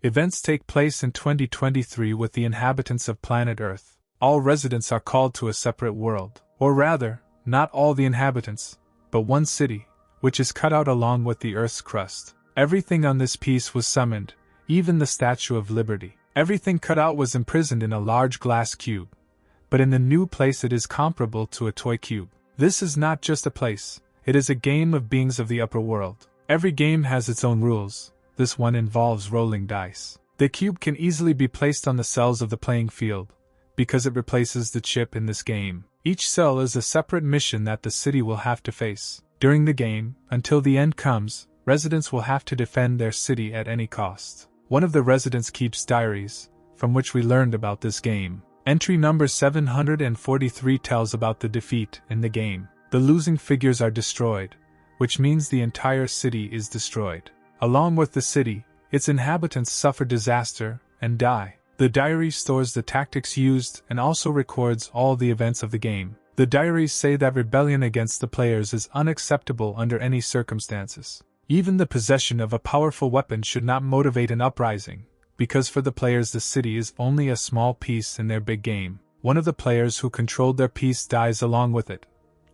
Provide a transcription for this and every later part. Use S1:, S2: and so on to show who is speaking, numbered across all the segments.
S1: Events take place in 2023 with the inhabitants of planet Earth. All residents are called to a separate world. Or rather, not all the inhabitants, but one city, which is cut out along with the Earth's crust. Everything on this piece was summoned, even the Statue of Liberty. Everything cut out was imprisoned in a large glass cube, but in the new place it is comparable to a toy cube. This is not just a place, it is a game of beings of the upper world. Every game has its own rules. This one involves rolling dice. The cube can easily be placed on the cells of the playing field, because it replaces the chip in this game. Each cell is a separate mission that the city will have to face. During the game, until the end comes, residents will have to defend their city at any cost. One of the residents keeps diaries, from which we learned about this game. Entry number 743 tells about the defeat in the game. The losing figures are destroyed, which means the entire city is destroyed. Along with the city, its inhabitants suffer disaster and die. The diary stores the tactics used and also records all the events of the game. The diaries say that rebellion against the players is unacceptable under any circumstances. Even the possession of a powerful weapon should not motivate an uprising, because for the players the city is only a small piece in their big game. One of the players who controlled their piece dies along with it.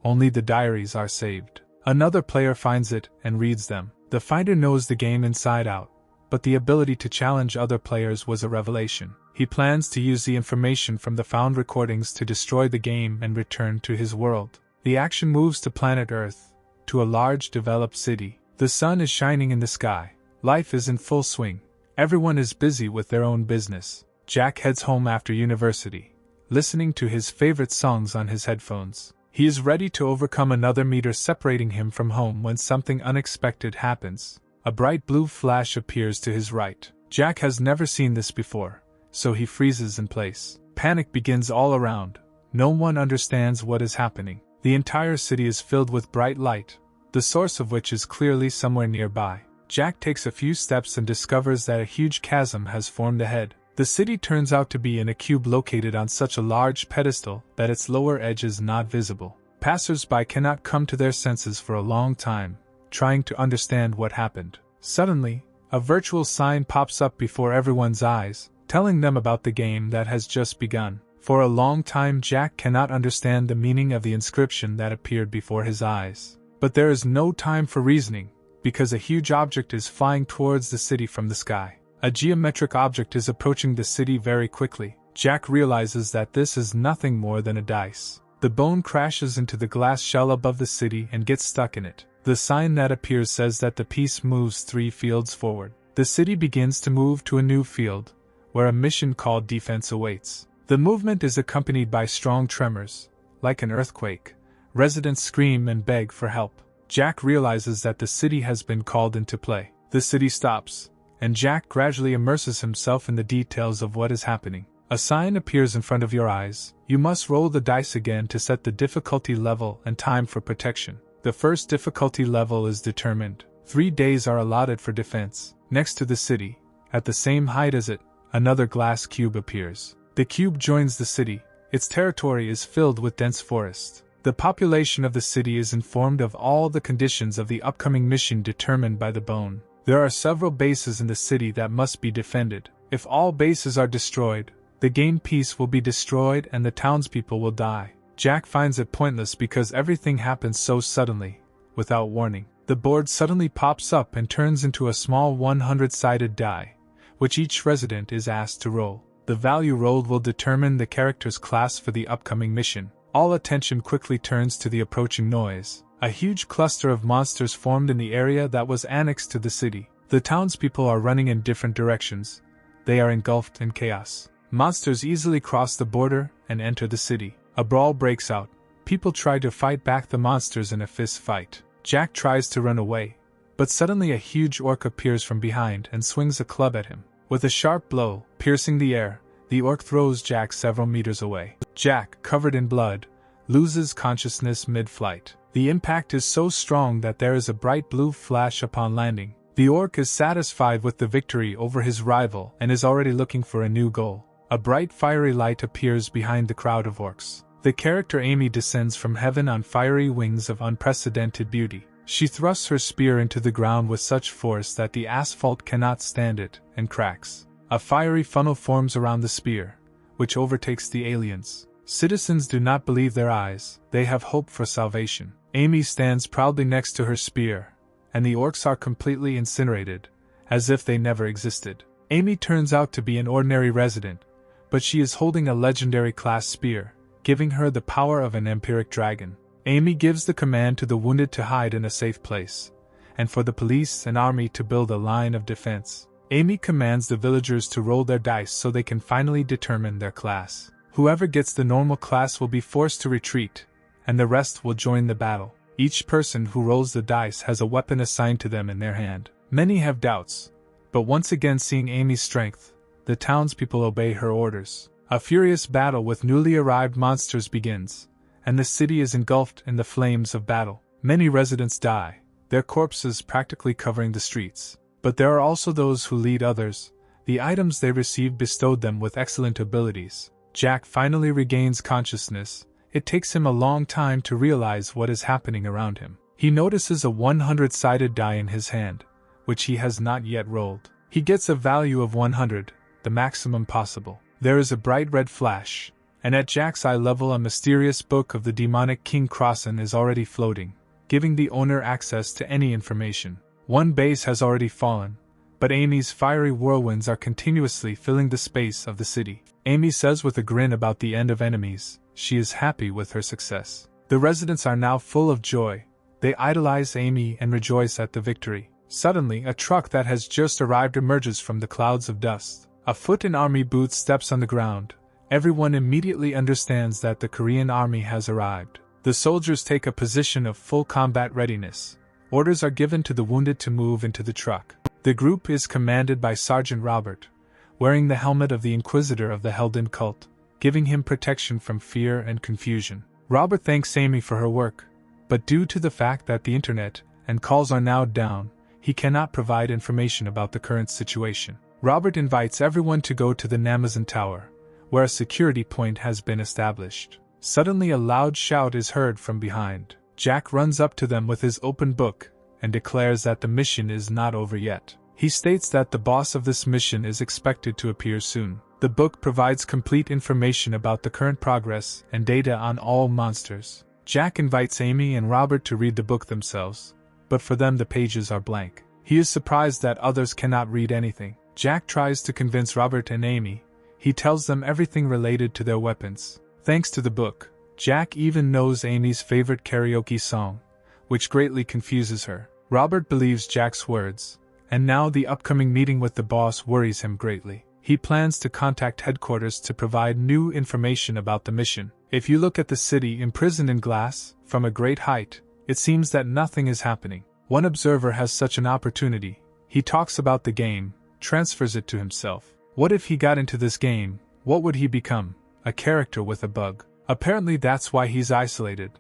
S1: Only the diaries are saved. Another player finds it and reads them. The finder knows the game inside out, but the ability to challenge other players was a revelation. He plans to use the information from the found recordings to destroy the game and return to his world. The action moves to planet Earth, to a large developed city. The sun is shining in the sky. Life is in full swing. Everyone is busy with their own business. Jack heads home after university, listening to his favorite songs on his headphones. He is ready to overcome another meter separating him from home when something unexpected happens. A bright blue flash appears to his right. Jack has never seen this before, so he freezes in place. Panic begins all around. No one understands what is happening. The entire city is filled with bright light, the source of which is clearly somewhere nearby. Jack takes a few steps and discovers that a huge chasm has formed ahead. The city turns out to be in a cube located on such a large pedestal that its lower edge is not visible. Passers-by cannot come to their senses for a long time, trying to understand what happened. Suddenly, a virtual sign pops up before everyone's eyes, telling them about the game that has just begun. For a long time Jack cannot understand the meaning of the inscription that appeared before his eyes. But there is no time for reasoning, because a huge object is flying towards the city from the sky. A geometric object is approaching the city very quickly. Jack realizes that this is nothing more than a dice. The bone crashes into the glass shell above the city and gets stuck in it. The sign that appears says that the piece moves 3 fields forward. The city begins to move to a new field, where a mission called defense awaits. The movement is accompanied by strong tremors. Like an earthquake, residents scream and beg for help. Jack realizes that the city has been called into play. The city stops, and Jack gradually immerses himself in the details of what is happening. A sign appears in front of your eyes. You must roll the dice again to set the difficulty level and time for protection. The first difficulty level is determined. 3 days are allotted for defense. Next to the city, at the same height as it, another glass cube appears. The cube joins the city. Its territory is filled with dense forest. The population of the city is informed of all the conditions of the upcoming mission determined by the bone. There are several bases in the city that must be defended. If all bases are destroyed, the game piece will be destroyed and the townspeople will die. Jack finds it pointless because everything happens so suddenly, without warning. The board suddenly pops up and turns into a small 100-sided die, which each resident is asked to roll. The value rolled will determine the character's class for the upcoming mission. All attention quickly turns to the approaching noise. A huge cluster of monsters formed in the area that was annexed to the city. The townspeople are running in different directions. They are engulfed in chaos. Monsters easily cross the border and enter the city. A brawl breaks out. People try to fight back the monsters in a fist fight. Jack tries to run away, but suddenly a huge orc appears from behind and swings a club at him. With a sharp blow, piercing the air, the orc throws Jack several meters away. Jack, covered in blood, loses consciousness mid-flight. The impact is so strong that there is a bright blue flash upon landing. The orc is satisfied with the victory over his rival and is already looking for a new goal. A bright fiery light appears behind the crowd of orcs. The character Amy descends from heaven on fiery wings of unprecedented beauty. She thrusts her spear into the ground with such force that the asphalt cannot stand it, and cracks. A fiery funnel forms around the spear, which overtakes the aliens. Citizens do not believe their eyes, they have hope for salvation. Amy stands proudly next to her spear, and the orcs are completely incinerated, as if they never existed. Amy turns out to be an ordinary resident, but she is holding a legendary class spear, giving her the power of an empiric dragon. Amy gives the command to the wounded to hide in a safe place, and for the police and army to build a line of defense. Amy commands the villagers to roll their dice so they can finally determine their class. Whoever gets the normal class will be forced to retreat, and the rest will join the battle. Each person who rolls the dice has a weapon assigned to them in their hand. Many have doubts, but once again seeing Amy's strength, the townspeople obey her orders. A furious battle with newly arrived monsters begins, and the city is engulfed in the flames of battle. Many residents die, their corpses practically covering the streets. But there are also those who lead others. The items they receive bestowed them with excellent abilities. Jack finally regains consciousness. It takes him a long time to realize what is happening around him. He notices a 100-sided die in his hand, which he has not yet rolled. He gets a value of 100, the maximum possible. There is a bright red flash, and at Jack's eye level a mysterious book of the demonic King Crossan is already floating, giving the owner access to any information. One base has already fallen, but Amy's fiery whirlwinds are continuously filling the space of the city. Amy says with a grin about the end of enemies, she is happy with her success. The residents are now full of joy. They idolize Amy and rejoice at the victory. Suddenly, a truck that has just arrived emerges from the clouds of dust. A foot in army boots steps on the ground. Everyone immediately understands that the Korean army has arrived. The soldiers take a position of full combat readiness. Orders are given to the wounded to move into the truck. The group is commanded by Sergeant Robert, wearing the helmet of the Inquisitor of the Helden cult, giving him protection from fear and confusion. Robert thanks Amy for her work, but due to the fact that the internet and calls are now down, he cannot provide information about the current situation. Robert invites everyone to go to the Namazon Tower, where a security point has been established. Suddenly a loud shout is heard from behind. Jack runs up to them with his open book and declares that the mission is not over yet. He states that the boss of this mission is expected to appear soon. The book provides complete information about the current progress and data on all monsters. Jack invites Amy and Robert to read the book themselves, but for them the pages are blank. He is surprised that others cannot read anything. Jack tries to convince Robert and Amy. He tells them everything related to their weapons. Thanks to the book, Jack even knows Amy's favorite karaoke song, which greatly confuses her. Robert believes Jack's words, and now the upcoming meeting with the boss worries him greatly. He plans to contact headquarters to provide new information about the mission. If you look at the city imprisoned in glass, from a great height, it seems that nothing is happening. One observer has such an opportunity. He talks about the game, transfers it to himself. What if he got into this game? What would he become? A character with a bug. Apparently that's why he's isolated.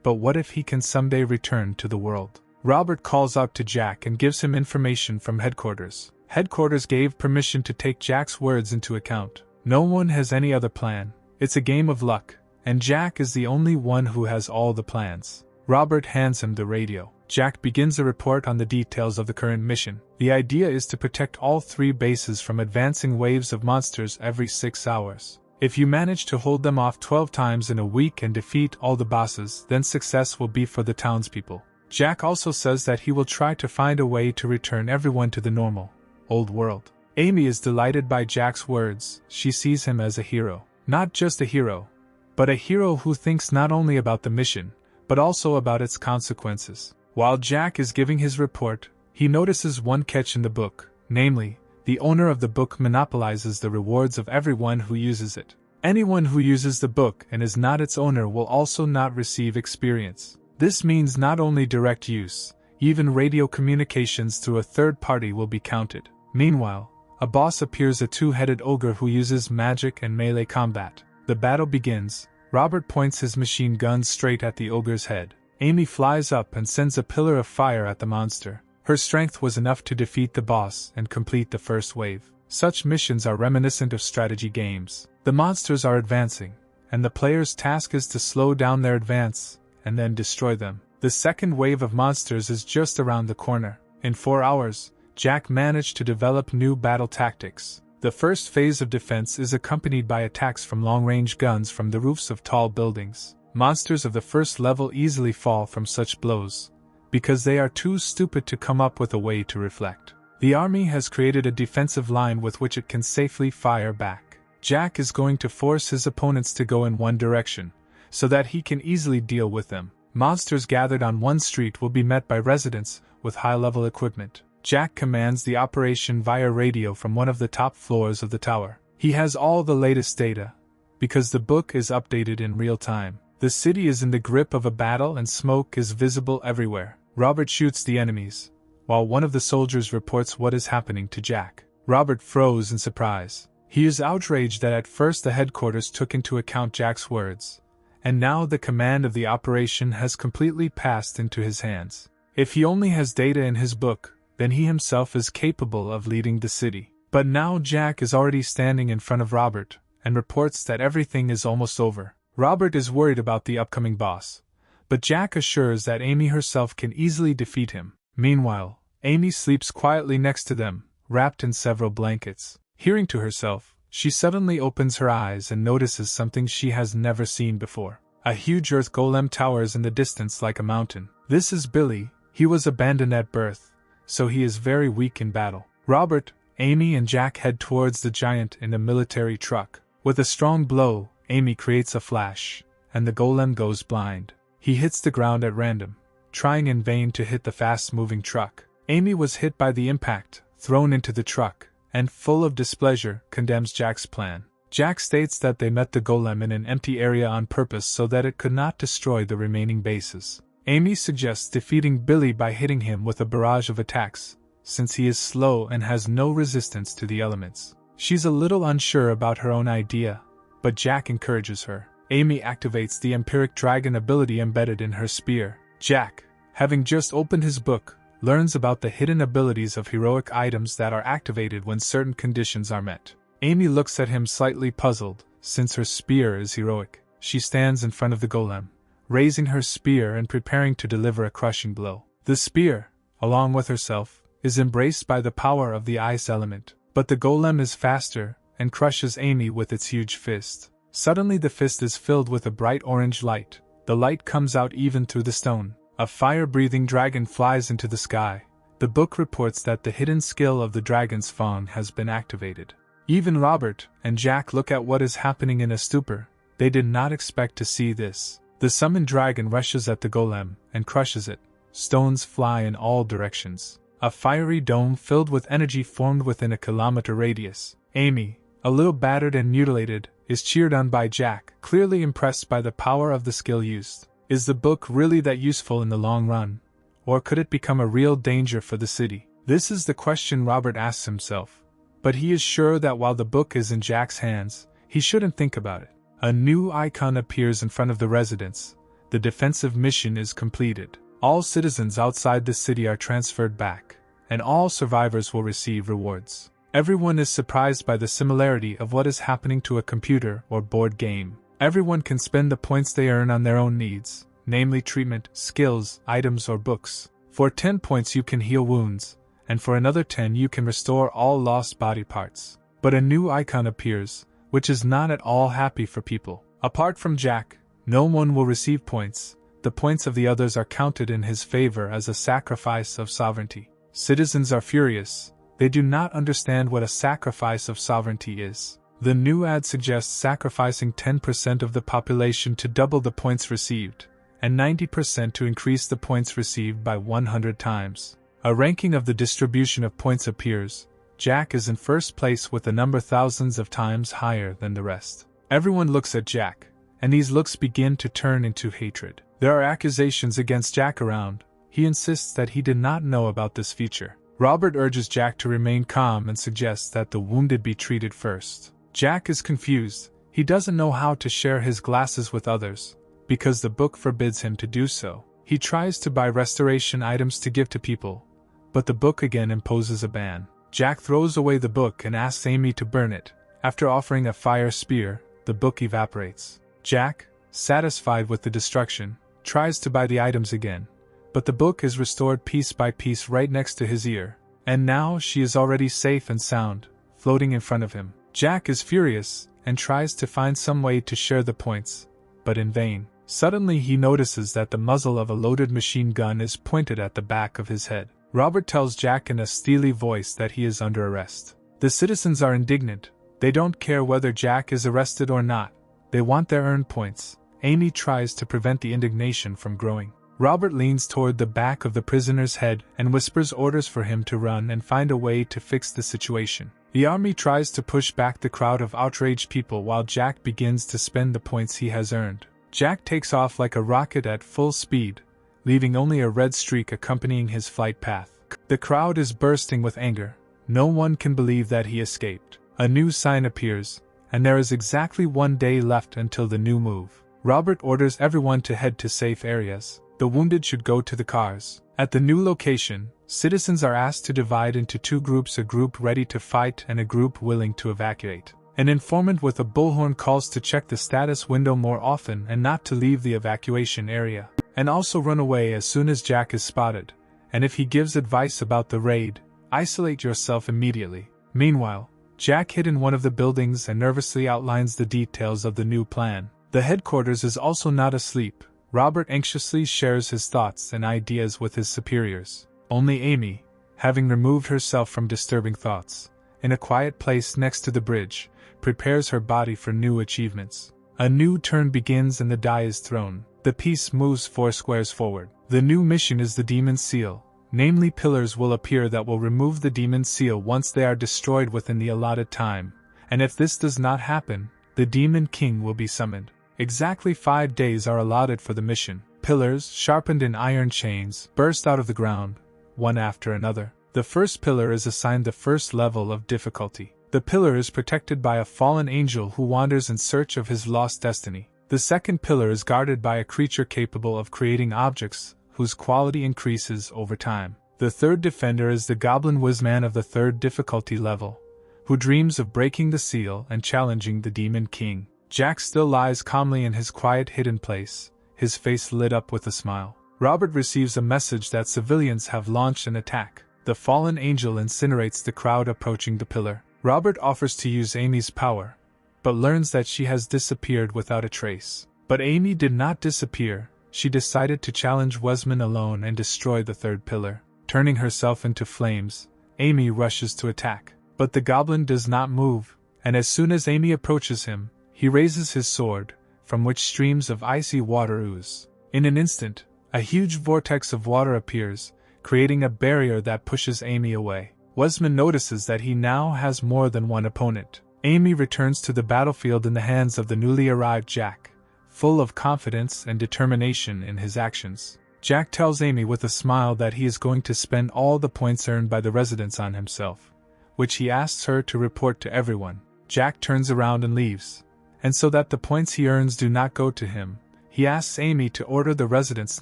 S1: But what if he can someday return to the world? Robert calls out to Jack and gives him information from headquarters. Headquarters gave permission to take Jack's words into account. No one has any other plan. It's a game of luck, and Jack is the only one who has all the plans. Robert hands him the radio. Jack begins a report on the details of the current mission. The idea is to protect all 3 bases from advancing waves of monsters every 6 hours. If you manage to hold them off 12 times in a week and defeat all the bosses, then success will be for the townspeople. Jack also says that he will try to find a way to return everyone to the normal, old world. Amy is delighted by Jack's words. She sees him as a hero. Not just a hero, but a hero who thinks not only about the mission, but also about its consequences. While Jack is giving his report, he notices one catch in the book, namely, the owner of the book monopolizes the rewards of everyone who uses it. Anyone who uses the book and is not its owner will also not receive experience. This means not only direct use, even radio communications through a third party will be counted. Meanwhile, a boss appears, a 2-headed ogre who uses magic and melee combat. The battle begins. Robert points his machine gun straight at the ogre's head. Amy flies up and sends a pillar of fire at the monster. Her strength was enough to defeat the boss and complete the first wave. Such missions are reminiscent of strategy games. The monsters are advancing, and the player's task is to slow down their advance and then destroy them. The second wave of monsters is just around the corner. In 4 hours, Jack managed to develop new battle tactics. The first phase of defense is accompanied by attacks from long-range guns from the roofs of tall buildings. Monsters of the first level easily fall from such blows, because they are too stupid to come up with a way to reflect. The army has created a defensive line with which it can safely fire back. Jack is going to force his opponents to go in one direction, so that he can easily deal with them. Monsters gathered on one street will be met by residents with high-level equipment. Jack commands the operation via radio from one of the top floors of the tower. He has all the latest data, because the book is updated in real time. The city is in the grip of a battle and smoke is visible everywhere. Robert shoots the enemies, while one of the soldiers reports what is happening to Jack. Robert froze in surprise. He is outraged that at first the headquarters took into account Jack's words, and now the command of the operation has completely passed into his hands. If he only has data in his book, then he himself is capable of leading the city. But now Jack is already standing in front of Robert, and reports that everything is almost over. Robert is worried about the upcoming boss, but Jack assures that Amy herself can easily defeat him. Meanwhile, Amy sleeps quietly next to them, wrapped in several blankets. Hearing to herself, she suddenly opens her eyes and notices something she has never seen before. A huge earth golem towers in the distance like a mountain. This is Billy. He was abandoned at birth, so he is very weak in battle. Robert, Amy and Jack head towards the giant in a military truck. With a strong blow, Amy creates a flash, and the golem goes blind. He hits the ground at random, trying in vain to hit the fast-moving truck. Amy was hit by the impact, thrown into the truck, and full of displeasure, condemns Jack's plan. Jack states that they met the golem in an empty area on purpose so that it could not destroy the remaining bases. Amy suggests defeating Billy by hitting him with a barrage of attacks, since he is slow and has no resistance to the elements. She's a little unsure about her own idea, but Jack encourages her. Amy activates the empiric dragon ability embedded in her spear. Jack, having just opened his book, learns about the hidden abilities of heroic items that are activated when certain conditions are met. Amy looks at him slightly puzzled, since her spear is heroic. She stands in front of the golem, raising her spear and preparing to deliver a crushing blow. The spear, along with herself, is embraced by the power of the ice element, but the golem is faster and crushes Amy with its huge fist. Suddenly the fist is filled with a bright orange light. The light comes out even through the stone. A fire-breathing dragon flies into the sky. The book reports that the hidden skill of the dragon's fawn has been activated. Even Robert and Jack look at what is happening in a stupor. They did not expect to see this. The summoned dragon rushes at the golem and crushes it. Stones fly in all directions. A fiery dome filled with energy formed within a kilometer radius. Amy, a little battered and mutilated, is cheered on by Jack, clearly impressed by the power of the skill used. Is the book really that useful in the long run? Or could it become a real danger for the city? This is the question Robert asks himself. But he is sure that while the book is in Jack's hands, he shouldn't think about it. A new icon appears in front of the residence. The defensive mission is completed. All citizens outside the city are transferred back, and all survivors will receive rewards. Everyone is surprised by the similarity of what is happening to a computer or board game. Everyone can spend the points they earn on their own needs, namely treatment, skills, items or books. For 10 points you can heal wounds, and for another 10 you can restore all lost body parts. But a new icon appears, which is not at all happy for people. Apart from Jack, no one will receive points. The points of the others are counted in his favor as a sacrifice of sovereignty. Citizens are furious. They do not understand what a sacrifice of sovereignty is. The new ad suggests sacrificing 10% of the population to double the points received, and 90% to increase the points received by 100 times. A ranking of the distribution of points appears. Jack is in first place with a number thousands of times higher than the rest. Everyone looks at Jack, and these looks begin to turn into hatred. There are accusations against Jack around. He insists that he did not know about this feature. Robert urges Jack to remain calm and suggests that the wounded be treated first. Jack is confused. He doesn't know how to share his glasses with others, because the book forbids him to do so. He tries to buy restoration items to give to people, but the book again imposes a ban. Jack throws away the book and asks Amy to burn it. After offering a fire spear, the book evaporates. Jack, satisfied with the destruction, tries to buy the items again, but the book is restored piece by piece right next to his ear. And now she is already safe and sound, floating in front of him. Jack is furious, and tries to find some way to share the points, but in vain. Suddenly he notices that the muzzle of a loaded machine gun is pointed at the back of his head. Robert tells Jack in a steely voice that he is under arrest. The citizens are indignant. They don't care whether Jack is arrested or not. They want their earned points. Amy tries to prevent the indignation from growing. Robert leans toward the back of the prisoner's head and whispers orders for him to run and find a way to fix the situation. The army tries to push back the crowd of outraged people while Jack begins to spend the points he has earned. Jack takes off like a rocket at full speed, leaving only a red streak accompanying his flight path. The crowd is bursting with anger. No one can believe that he escaped. A new sign appears, and there is exactly 1 day left until the new move. Robert orders everyone to head to safe areas. The wounded should go to the cars. At the new location, citizens are asked to divide into 2 groups, a group ready to fight and a group willing to evacuate. An informant with a bullhorn calls to check the status window more often and not to leave the evacuation area, and also run away as soon as Jack is spotted. And if he gives advice about the raid, isolate yourself immediately. Meanwhile, Jack hid in one of the buildings and nervously outlines the details of the new plan. The headquarters is also not asleep. Robert anxiously shares his thoughts and ideas with his superiors. Only Amy, having removed herself from disturbing thoughts, in a quiet place next to the bridge, prepares her body for new achievements. A new turn begins and the die is thrown. The piece moves 4 squares forward. The new mission is the Demon Seal. Namely, pillars will appear that will remove the Demon Seal once they are destroyed within the allotted time, and if this does not happen, the Demon King will be summoned. Exactly 5 days are allotted for the mission. Pillars, sharpened in iron chains, burst out of the ground, one after another. The first pillar is assigned the first level of difficulty. The pillar is protected by a fallen angel who wanders in search of his lost destiny. The second pillar is guarded by a creature capable of creating objects, whose quality increases over time. The third defender is the Goblin Wizman of the 3rd difficulty level, who dreams of breaking the seal and challenging the Demon King. Jack still lies calmly in his quiet hidden place, his face lit up with a smile. Robert receives a message that civilians have launched an attack. The fallen angel incinerates the crowd approaching the pillar. Robert offers to use Amy's power, but learns that she has disappeared without a trace. But Amy did not disappear. She decided to challenge Wesman alone and destroy the 3rd pillar. Turning herself into flames, Amy rushes to attack. But the goblin does not move, and as soon as Amy approaches him, he raises his sword, from which streams of icy water ooze. In an instant, a huge vortex of water appears, creating a barrier that pushes Amy away. Wesman notices that he now has more than one opponent. Amy returns to the battlefield in the hands of the newly arrived Jack, full of confidence and determination in his actions. Jack tells Amy with a smile that he is going to spend all the points earned by the residents on himself, which he asks her to report to everyone. Jack turns around and leaves, and so that the points he earns do not go to him, he asks Amy to order the residents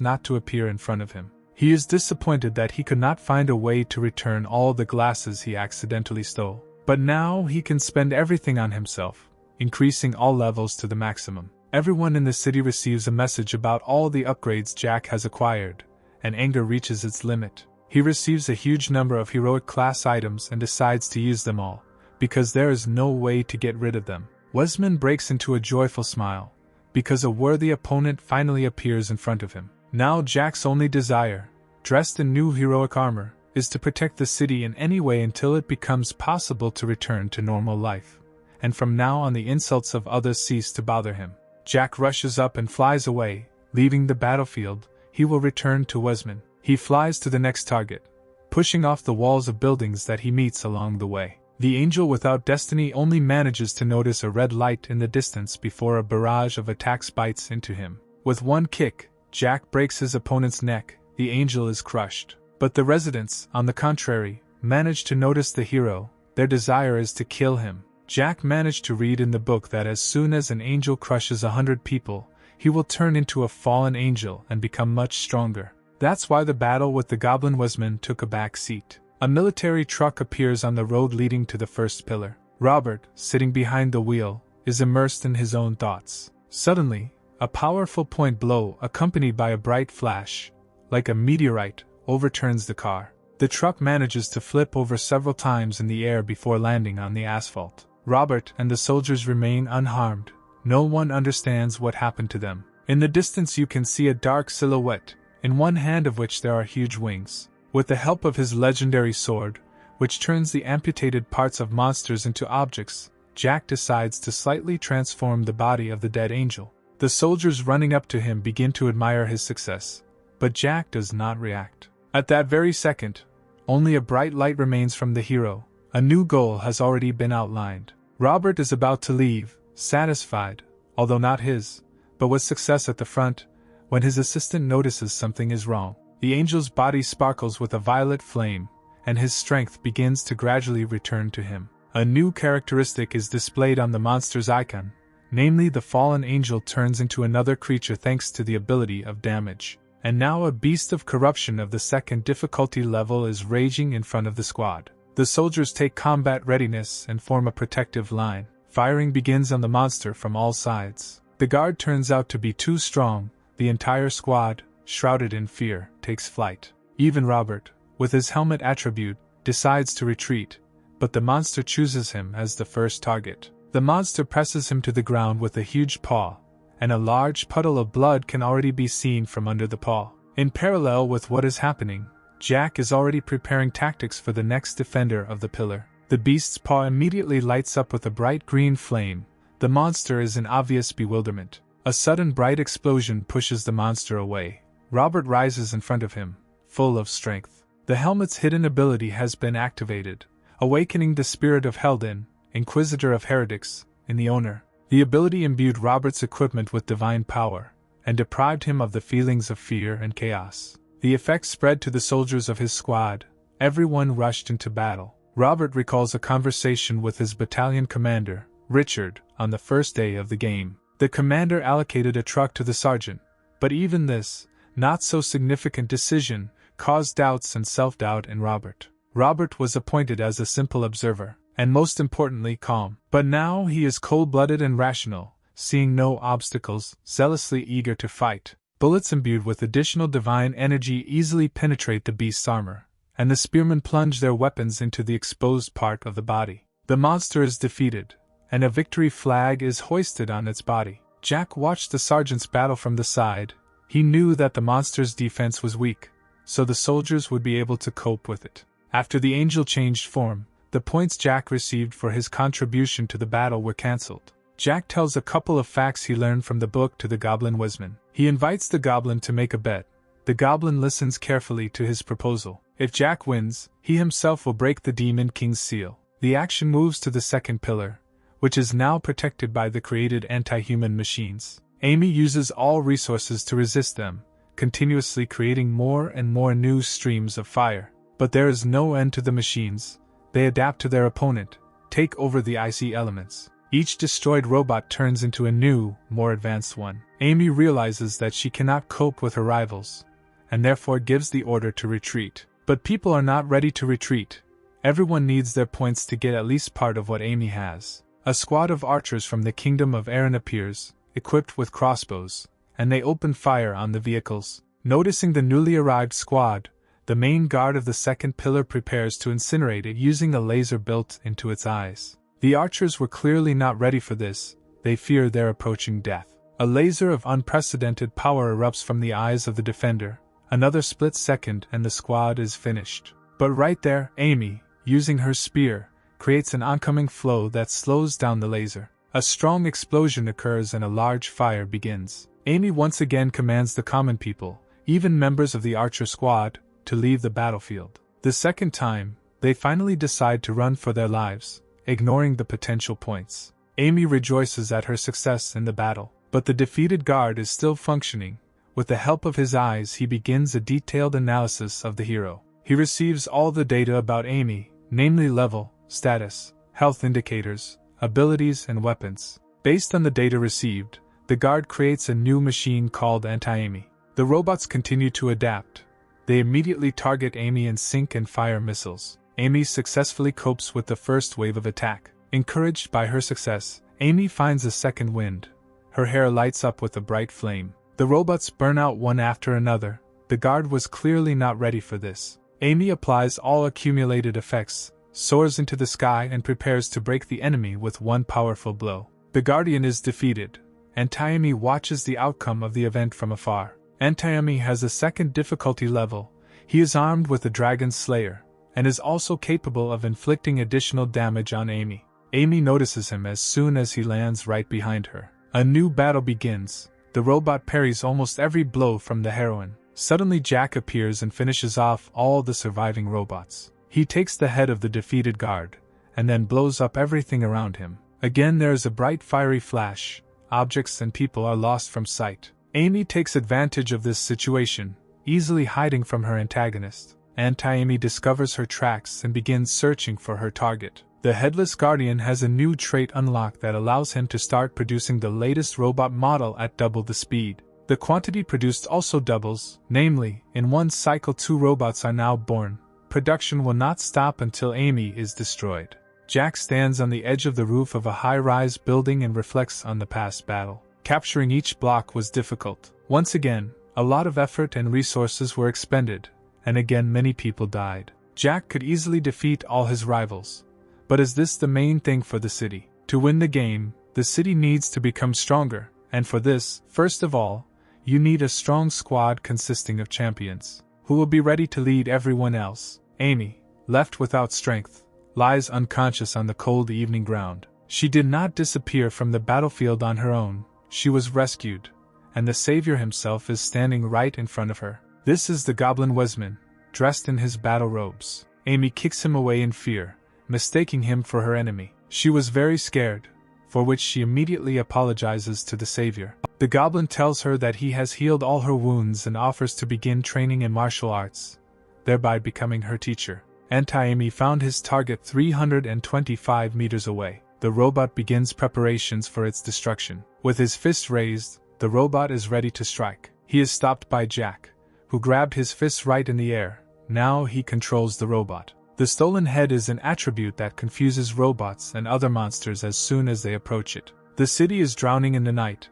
S1: not to appear in front of him. He is disappointed that he could not find a way to return all the glasses he accidentally stole. But now he can spend everything on himself, increasing all levels to the maximum. Everyone in the city receives a message about all the upgrades Jack has acquired, and anger reaches its limit. He receives a huge number of heroic class items and decides to use them all, because there is no way to get rid of them. Wesman breaks into a joyful smile, because a worthy opponent finally appears in front of him. Now Jack's only desire, dressed in new heroic armor, is to protect the city in any way until it becomes possible to return to normal life, and from now on the insults of others cease to bother him. Jack rushes up and flies away, leaving the battlefield. He will return to Wesman. He flies to the next target, pushing off the walls of buildings that he meets along the way. The angel without destiny only manages to notice a red light in the distance before a barrage of attacks bites into him. With one kick, Jack breaks his opponent's neck. The angel is crushed. But the residents, on the contrary, manage to notice the hero. Their desire is to kill him. Jack managed to read in the book that as soon as an angel crushes 100 people, he will turn into a fallen angel and become much stronger. That's why the battle with the Goblin Wesman took a back seat. A military truck appears on the road leading to the first pillar. Robert, sitting behind the wheel, is immersed in his own thoughts. Suddenly, a powerful point blow, accompanied by a bright flash, like a meteorite, overturns the car. The truck manages to flip over several times in the air before landing on the asphalt. Robert and the soldiers remain unharmed. No one understands what happened to them. In the distance you can see a dark silhouette, in one hand of which there are huge wings. With the help of his legendary sword, which turns the amputated parts of monsters into objects, Jack decides to slightly transform the body of the dead angel. The soldiers running up to him begin to admire his success, but Jack does not react. At that very second, only a bright light remains from the hero. A new goal has already been outlined. Robert is about to leave, satisfied, although not his, but with success at the front, when his assistant notices something is wrong. The angel's body sparkles with a violet flame, and his strength begins to gradually return to him. A new characteristic is displayed on the monster's icon, namely the fallen angel turns into another creature thanks to the ability of damage. And now a beast of corruption of the second difficulty level is raging in front of the squad. The soldiers take combat readiness and form a protective line. Firing begins on the monster from all sides. The guard turns out to be too strong. The entire squad, shrouded in fear, takes flight. Even Robert, with his helmet attribute, decides to retreat, but the monster chooses him as the first target. The monster presses him to the ground with a huge paw, and a large puddle of blood can already be seen from under the paw. In parallel with what is happening, Jack is already preparing tactics for the next defender of the pillar. The beast's paw immediately lights up with a bright green flame. The monster is in obvious bewilderment. A sudden bright explosion pushes the monster away. Robert rises in front of him, full of strength. The helmet's hidden ability has been activated, awakening the spirit of Heldin, Inquisitor of Heretics, in the owner. The ability imbued Robert's equipment with divine power, and deprived him of the feelings of fear and chaos. The effect spread to the soldiers of his squad. Everyone rushed into battle. Robert recalls a conversation with his battalion commander, Richard, on the first day of the game. The commander allocated a truck to the sergeant, but even this, not so significant decision, caused doubts and self-doubt in Robert. Robert was appointed as a simple observer, and most importantly calm. But now he is cold-blooded and rational, seeing no obstacles, zealously eager to fight. Bullets imbued with additional divine energy easily penetrate the beast's armor, and the spearmen plunge their weapons into the exposed part of the body. The monster is defeated, and a victory flag is hoisted on its body. Jack watched the sergeant's battle from the side. He knew that the monster's defense was weak, so the soldiers would be able to cope with it. After the angel changed form, the points Jack received for his contribution to the battle were cancelled. Jack tells a couple of facts he learned from the book to the Goblin Wisman. He invites the Goblin to make a bet. The Goblin listens carefully to his proposal. If Jack wins, he himself will break the Demon King's seal. The action moves to the second pillar, which is now protected by the created anti-human machines. Amy uses all resources to resist them, continuously creating more and more new streams of fire. But there is no end to the machines. They adapt to their opponent, take over the icy elements. Each destroyed robot turns into a new, more advanced one. Amy realizes that she cannot cope with her rivals, and therefore gives the order to retreat. But people are not ready to retreat. Everyone needs their points to get at least part of what Amy has. A squad of archers from the kingdom of Aaron appears, equipped with crossbows, and they open fire on the vehicles. Noticing the newly arrived squad, the main guard of the second pillar prepares to incinerate it using a laser built into its eyes. The archers were clearly not ready for this. They fear their approaching death. A laser of unprecedented power erupts from the eyes of the defender. Another split second and the squad is finished. But right there, Amy, using her spear, creates an oncoming flow that slows down the laser. A strong explosion occurs and a large fire begins. Amy once again commands the common people, even members of the archer squad, to leave the battlefield. The second time, they finally decide to run for their lives, ignoring the potential points. Amy rejoices at her success in the battle, but the defeated guard is still functioning. With the help of his eyes, he begins a detailed analysis of the hero. He receives all the data about Amy, namely level, status, health indicators, abilities, and weapons. Based on the data received, the guard creates a new machine called Anti-Amy. The robots continue to adapt. They immediately target Amy and sink and fire missiles. Amy successfully copes with the first wave of attack. Encouraged by her success, Amy finds a second wind. Her hair lights up with a bright flame. The robots burn out one after another, The guard was clearly not ready for this. Amy applies all accumulated effects, soars into the sky and prepares to break the enemy with one powerful blow. The Guardian is defeated, and Taimi watches the outcome of the event from afar. Taimi has a second difficulty level. He is armed with the Dragon Slayer, and is also capable of inflicting additional damage on Amy. Amy notices him as soon as he lands right behind her. A new battle begins. The robot parries almost every blow from the heroine. Suddenly Jack appears and finishes off all the surviving robots. He takes the head of the defeated guard, and then blows up everything around him. Again there is a bright fiery flash. Objects and people are lost from sight. Amy takes advantage of this situation, easily hiding from her antagonist. Anti-Amy discovers her tracks and begins searching for her target. The Headless Guardian has a new trait unlocked that allows him to start producing the latest robot model at double the speed. The quantity produced also doubles, namely, in one cycle 2 robots are now born. Production will not stop until Amy is destroyed. Jack stands on the edge of the roof of a high-rise building and reflects on the past battle. Capturing each block was difficult. Once again, a lot of effort and resources were expended, and again many people died. Jack could easily defeat all his rivals. But is this the main thing for the city? To win the game, the city needs to become stronger, and for this, first of all, you need a strong squad consisting of champions, who will be ready to lead everyone else. Amy, left without strength, lies unconscious on the cold evening ground. She did not disappear from the battlefield on her own, she was rescued, and the savior himself is standing right in front of her. This is the goblin Wesman, dressed in his battle robes. Amy kicks him away in fear, mistaking him for her enemy. She was very scared, for which she immediately apologizes to the savior. The goblin tells her that he has healed all her wounds and offers to begin training in martial arts, thereby becoming her teacher. Anti-Amy found his target 325 meters away. The robot begins preparations for its destruction. With his fist raised, the robot is ready to strike. He is stopped by Jack, who grabbed his fist right in the air. Now he controls the robot. The stolen head is an attribute that confuses robots and other monsters as soon as they approach it. The city is drowning in the night.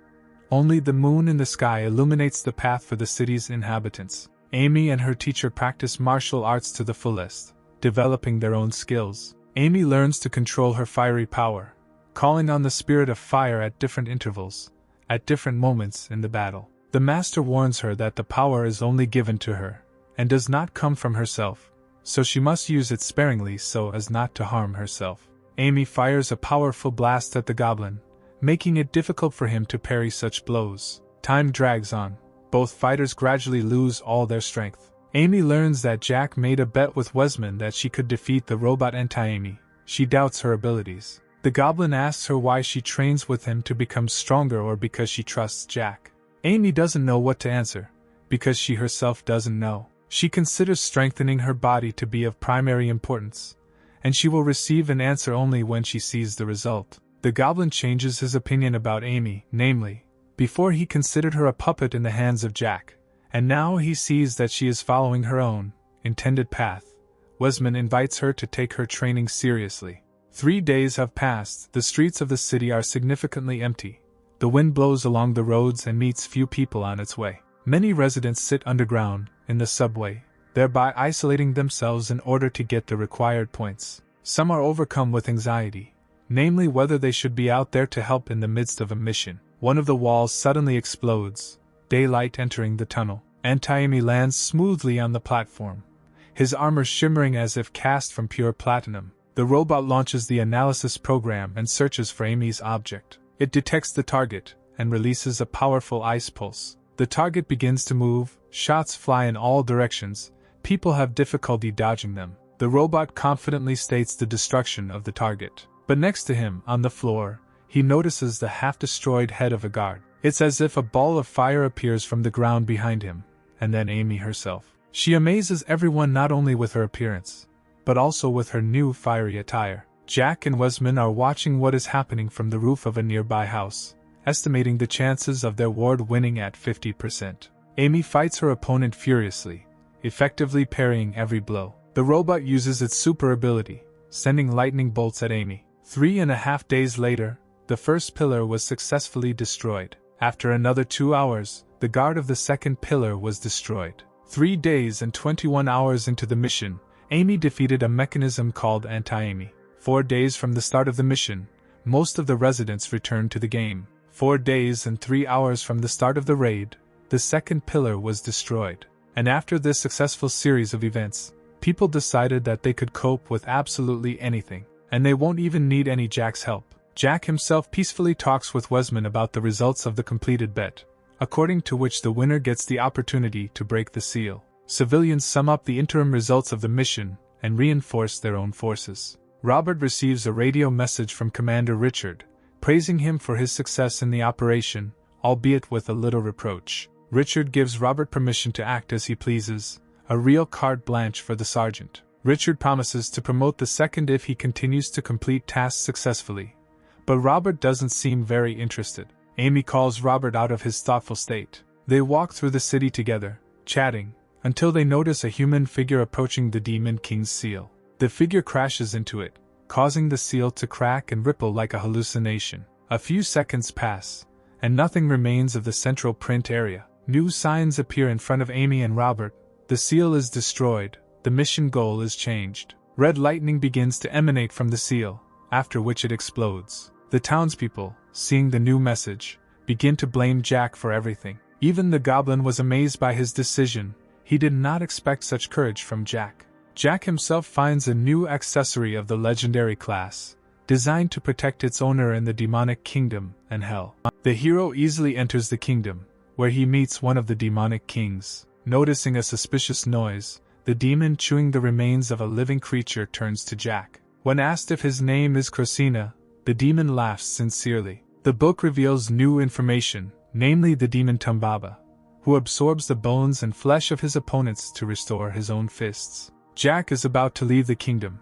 S1: Only the moon in the sky illuminates the path for the city's inhabitants. Amy and her teacher practice martial arts to the fullest, developing their own skills. Amy learns to control her fiery power, calling on the spirit of fire at different intervals, at different moments in the battle. The master warns her that the power is only given to her, and does not come from herself, so she must use it sparingly so as not to harm herself. Amy fires a powerful blast at the goblin, making it difficult for him to parry such blows. Time drags on. Both fighters gradually lose all their strength. Amy learns that Jack made a bet with Wesman that she could defeat the robot Anti-Amy. She doubts her abilities. The goblin asks her why she trains with him to become stronger or because she trusts Jack. Amy doesn't know what to answer, because she herself doesn't know. She considers strengthening her body to be of primary importance, and she will receive an answer only when she sees the result. The goblin changes his opinion about Amy, namely, before he considered her a puppet in the hands of Jack, and now he sees that she is following her own intended path. Wesman invites her to take her training seriously. 3 days have passed. The streets of the city are significantly empty. The wind blows along the roads and meets few people on its way. Many residents sit underground, in the subway, thereby isolating themselves in order to get the required points. Some are overcome with anxiety, namely whether they should be out there to help in the midst of a mission. One of the walls suddenly explodes, daylight entering the tunnel. Anti-Amy lands smoothly on the platform, his armor shimmering as if cast from pure platinum. The robot launches the analysis program and searches for Amy's object. It detects the target, and releases a powerful ice pulse. The target begins to move, shots fly in all directions, people have difficulty dodging them. The robot confidently states the destruction of the target. But next to him, on the floor, he notices the half-destroyed head of a guard. It's as if a ball of fire appears from the ground behind him, and then Amy herself. She amazes everyone not only with her appearance, but also with her new fiery attire. Jack and Wesman are watching what is happening from the roof of a nearby house, estimating the chances of their ward winning at 50%. Amy fights her opponent furiously, effectively parrying every blow. The robot uses its super ability, sending lightning bolts at Amy. 3.5 days later, the first pillar was successfully destroyed. After another 2 hours, the guard of the second pillar was destroyed. 3 days and 21 hours into the mission, Amy defeated a mechanism called Anti-Amy. 4 days from the start of the mission, most of the residents returned to the game. 4 days and 3 hours from the start of the raid, the second pillar was destroyed. And after this successful series of events, people decided that they could cope with absolutely anything, and they won't even need any Jack's help. Jack himself peacefully talks with Wesman about the results of the completed bet, according to which the winner gets the opportunity to break the seal. Civilians sum up the interim results of the mission and reinforce their own forces. Robert receives a radio message from Commander Richard, praising him for his success in the operation, albeit with a little reproach. Richard gives Robert permission to act as he pleases, a real carte blanche for the sergeant. Richard promises to promote the second if he continues to complete tasks successfully, but Robert doesn't seem very interested. Amy calls Robert out of his thoughtful state. They walk through the city together, chatting, until they notice a human figure approaching the Demon King's seal. The figure crashes into it, causing the seal to crack and ripple like a hallucination. A few seconds pass, and nothing remains of the central print area. New signs appear in front of Amy and Robert. The seal is destroyed, the mission goal is changed. Red lightning begins to emanate from the seal, after which it explodes. The townspeople, seeing the new message, begin to blame Jack for everything. Even the goblin was amazed by his decision. He did not expect such courage from Jack. Jack himself finds a new accessory of the legendary class, designed to protect its owner in the demonic kingdom and hell. The hero easily enters the kingdom, where he meets one of the demonic kings. Noticing a suspicious noise, the demon chewing the remains of a living creature turns to Jack. When asked if his name is Krosina, the demon laughs sincerely. The book reveals new information, namely the demon Tumbaba, who absorbs the bones and flesh of his opponents to restore his own fists. Jack is about to leave the kingdom,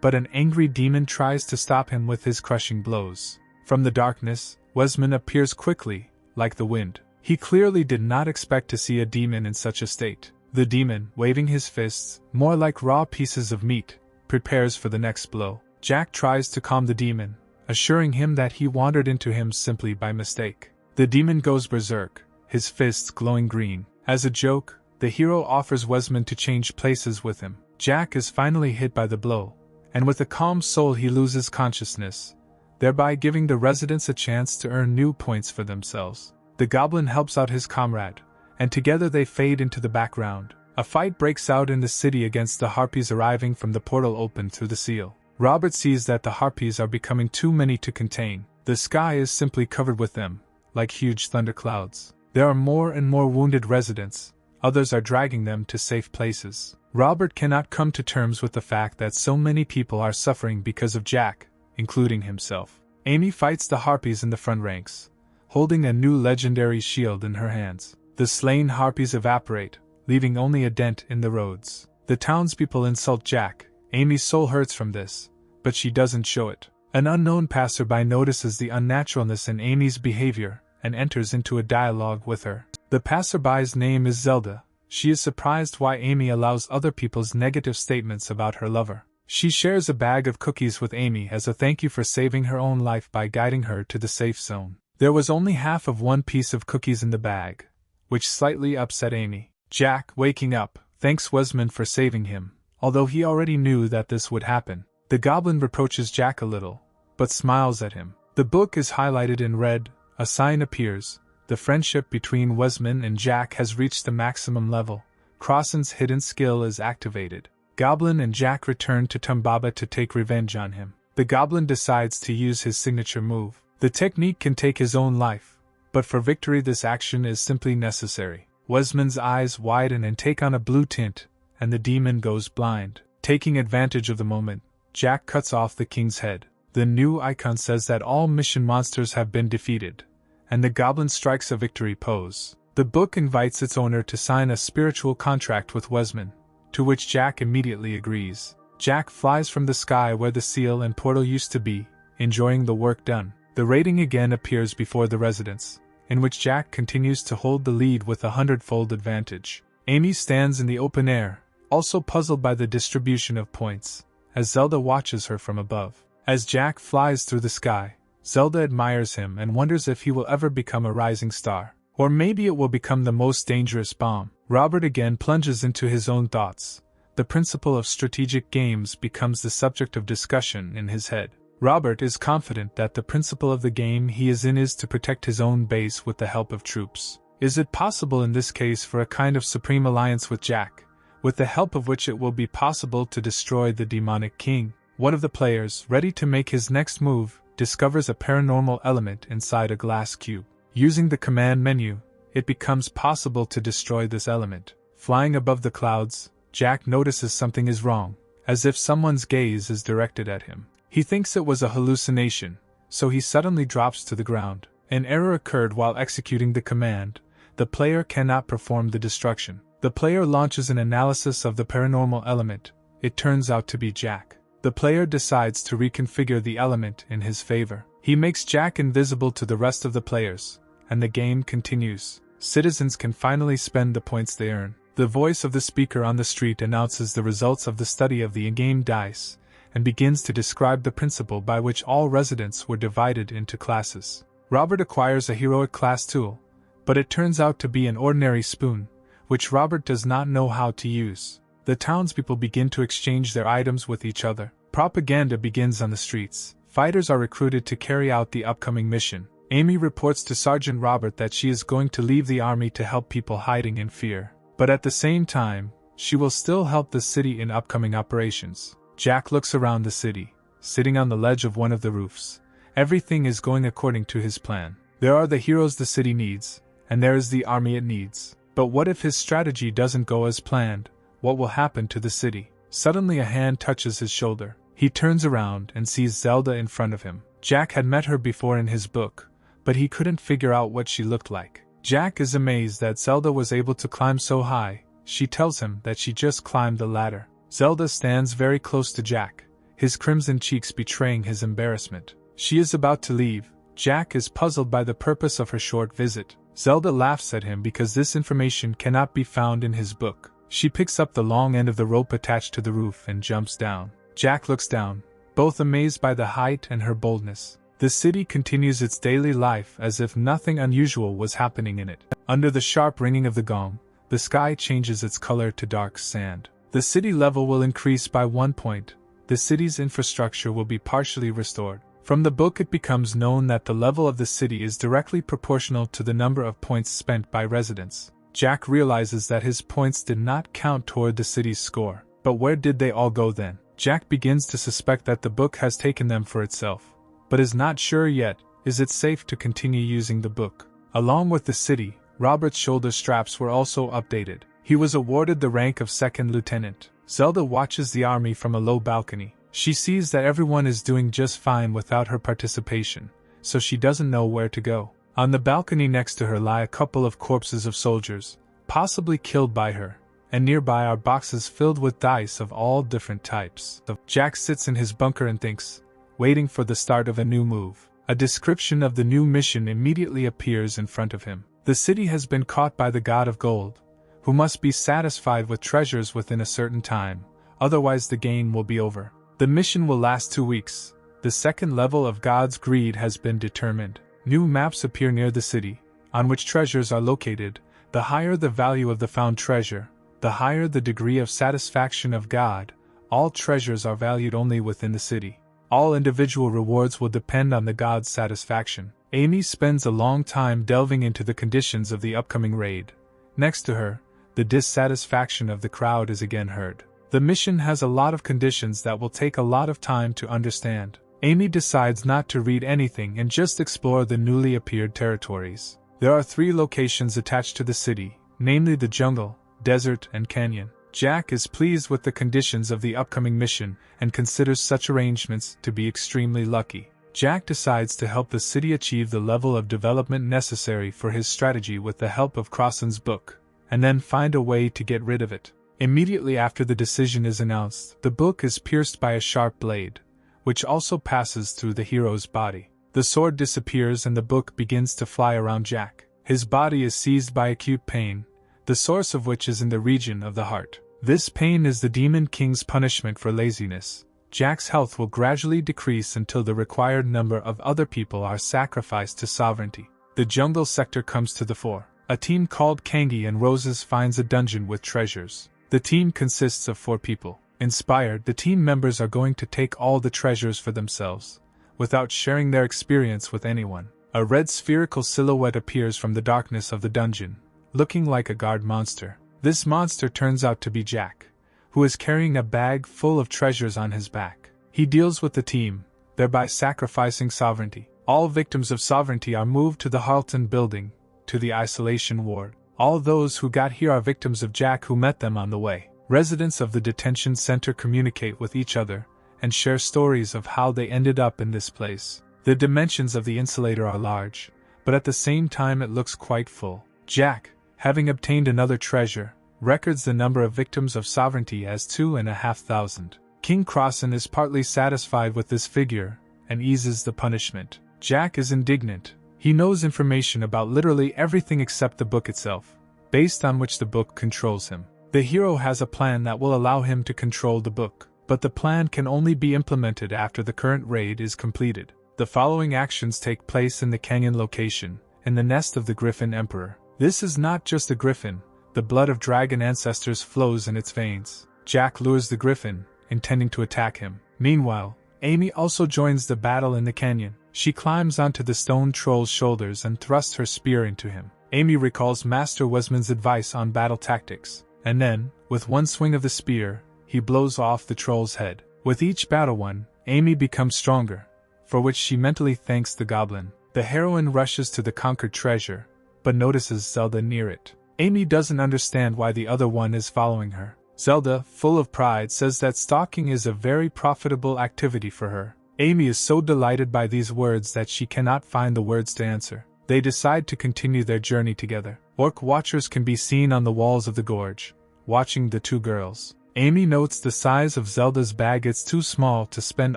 S1: but an angry demon tries to stop him with his crushing blows. From the darkness, Wesman appears quickly, like the wind. He clearly did not expect to see a demon in such a state. The demon, waving his fists, more like raw pieces of meat, prepares for the next blow. Jack tries to calm the demon, assuring him that he wandered into him simply by mistake. The demon goes berserk, his fists glowing green. As a joke, the hero offers Wesman to change places with him. Jack is finally hit by the blow, and with a calm soul he loses consciousness, thereby giving the residents a chance to earn new points for themselves. The goblin helps out his comrade, and together they fade into the background. A fight breaks out in the city against the harpies arriving from the portal opened through the seal. Robert sees that the harpies are becoming too many to contain. The sky is simply covered with them, like huge thunderclouds. There are more and more wounded residents, others are dragging them to safe places. Robert cannot come to terms with the fact that so many people are suffering because of Jack, including himself. Amy fights the harpies in the front ranks, holding a new legendary shield in her hands. The slain harpies evaporate, leaving only a dent in the roads. The townspeople insult Jack. Amy's soul hurts from this, but she doesn't show it. An unknown passerby notices the unnaturalness in Amy's behavior and enters into a dialogue with her. The passerby's name is Zelda. She is surprised why Amy allows other people's negative statements about her lover. She shares a bag of cookies with Amy as a thank you for saving her own life by guiding her to the safe zone. There was only half of one piece of cookies in the bag, which slightly upset Amy. Jack, waking up, thanks Wesman for saving him, although he already knew that this would happen. The goblin reproaches Jack a little, but smiles at him. The book is highlighted in red. A sign appears. The friendship between Wesman and Jack has reached the maximum level. Crossan's hidden skill is activated. Goblin and Jack return to Tumbaba to take revenge on him. The goblin decides to use his signature move. The technique can take his own life, but for victory this action is simply necessary. Wesman's eyes widen and take on a blue tint, and the demon goes blind. Taking advantage of the moment, Jack cuts off the king's head. The new icon says that all mission monsters have been defeated, and the goblin strikes a victory pose. The book invites its owner to sign a spiritual contract with Wesman, to which Jack immediately agrees. Jack flies from the sky where the seal and portal used to be, enjoying the work done. The rating again appears before the residents, in which Jack continues to hold the lead with 100-fold advantage. Amy stands in the open air, also puzzled by the distribution of points, as Zelda watches her from above. As Jack flies through the sky, Zelda admires him and wonders if he will ever become a rising star. Or maybe it will become the most dangerous bomb. Robert again plunges into his own thoughts. The principle of strategic games becomes the subject of discussion in his head. Robert is confident that the principle of the game he is in is to protect his own base with the help of troops. Is it possible in this case for a kind of supreme alliance with Jack, with the help of which it will be possible to destroy the demonic king? One of the players, ready to make his next move, discovers a paranormal element inside a glass cube. Using the command menu, it becomes possible to destroy this element. Flying above the clouds, Jack notices something is wrong, as if someone's gaze is directed at him. He thinks it was a hallucination, so he suddenly drops to the ground. An error occurred while executing the command. The player cannot perform the destruction. The player launches an analysis of the paranormal element. It turns out to be Jack. The player decides to reconfigure the element in his favor. He makes Jack invisible to the rest of the players, and the game continues. Citizens can finally spend the points they earn. The voice of the speaker on the street announces the results of the study of the in-game dice, and begins to describe the principle by which all residents were divided into classes. Robert acquires a heroic class tool, but it turns out to be an ordinary spoon, which Robert does not know how to use. The townspeople begin to exchange their items with each other. Propaganda begins on the streets. Fighters are recruited to carry out the upcoming mission. Amy reports to Sergeant Robert that she is going to leave the army to help people hiding in fear. But at the same time, she will still help the city in upcoming operations. Jack looks around the city, sitting on the ledge of one of the roofs. Everything is going according to his plan. There are the heroes the city needs, and there is the army it needs. But what if his strategy doesn't go as planned? What will happen to the city? Suddenly a hand touches his shoulder. He turns around and sees Zelda in front of him. Jack had met her before in his book, but he couldn't figure out what she looked like. Jack is amazed that Zelda was able to climb so high. She tells him that she just climbed the ladder. Zelda stands very close to Jack, his crimson cheeks betraying his embarrassment. She is about to leave. Jack is puzzled by the purpose of her short visit. Zelda laughs at him because this information cannot be found in his book. She picks up the long end of the rope attached to the roof and jumps down. Jack looks down, both amazed by the height and her boldness. The city continues its daily life as if nothing unusual was happening in it. Under the sharp ringing of the gong, the sky changes its color to dark sand. The city level will increase by 1 point. The city's infrastructure will be partially restored. From the book it becomes known that the level of the city is directly proportional to the number of points spent by residents. Jack realizes that his points did not count toward the city's score. But where did they all go then? Jack begins to suspect that the book has taken them for itself, but is not sure yet. Is it safe to continue using the book? Along with the city, Robert's shoulder straps were also updated. He was awarded the rank of second lieutenant. Zelda watches the army from a low balcony. She sees that everyone is doing just fine without her participation, so she doesn't know where to go. On the balcony next to her lie a couple of corpses of soldiers, possibly killed by her, and nearby are boxes filled with dice of all different types. Jack sits in his bunker and thinks, waiting for the start of a new move. A description of the new mission immediately appears in front of him. The city has been caught by the god of gold, who must be satisfied with treasures within a certain time, otherwise the game will be over. The mission will last 2 weeks. The second level of God's greed has been determined. New maps appear near the city, on which treasures are located. The higher the value of the found treasure, the higher the degree of satisfaction of God. All treasures are valued only within the city. All individual rewards will depend on the god's satisfaction. Amy spends a long time delving into the conditions of the upcoming raid. Next to her, the dissatisfaction of the crowd is again heard. The mission has a lot of conditions that will take a lot of time to understand. Amy decides not to read anything and just explore the newly appeared territories. There are 3 locations attached to the city, namely the jungle, desert, and canyon. Jack is pleased with the conditions of the upcoming mission and considers such arrangements to be extremely lucky. Jack decides to help the city achieve the level of development necessary for his strategy with the help of Crossan's book, and then find a way to get rid of it. Immediately after the decision is announced, the book is pierced by a sharp blade, which also passes through the hero's body. The sword disappears and the book begins to fly around Jack. His body is seized by acute pain, the source of which is in the region of the heart. This pain is the Demon King's punishment for laziness. Jack's health will gradually decrease until the required number of other people are sacrificed to sovereignty. The jungle sector comes to the fore. A team called Kangi and Roses finds a dungeon with treasures. The team consists of 4 people. Inspired, the team members are going to take all the treasures for themselves, without sharing their experience with anyone. A red spherical silhouette appears from the darkness of the dungeon, looking like a guard monster. This monster turns out to be Jack, who is carrying a bag full of treasures on his back. He deals with the team, thereby sacrificing sovereignty. All victims of sovereignty are moved to the Harleton building, to the isolation ward. All those who got here are victims of Jack who met them on the way. Residents of the detention center communicate with each other and share stories of how they ended up in this place. The dimensions of the insulator are large, but at the same time it looks quite full. Jack, having obtained another treasure, records the number of victims of sovereignty as 2,500. King Crossan is partly satisfied with this figure and eases the punishment. Jack is indignant. He knows information about literally everything except the book itself, based on which the book controls him. The hero has a plan that will allow him to control the book, but the plan can only be implemented after the current raid is completed. The following actions take place in the canyon location, in the nest of the Griffin Emperor. This is not just a griffin, the blood of dragon ancestors flows in its veins. Jack lures the griffin, intending to attack him. Meanwhile, Amy also joins the battle in the canyon. She climbs onto the stone troll's shoulders and thrusts her spear into him. Amy recalls Master Wesman's advice on battle tactics, and then, with one swing of the spear, he blows off the troll's head. With each battle won, Amy becomes stronger, for which she mentally thanks the goblin. The heroine rushes to the conquered treasure, but notices Zelda near it. Amy doesn't understand why the other one is following her. Zelda, full of pride, says that stalking is a very profitable activity for her. Amy is so delighted by these words that she cannot find the words to answer. They decide to continue their journey together. Orc watchers can be seen on the walls of the gorge, watching the 2 girls. Amy notes the size of Zelda's bag. It's too small to spend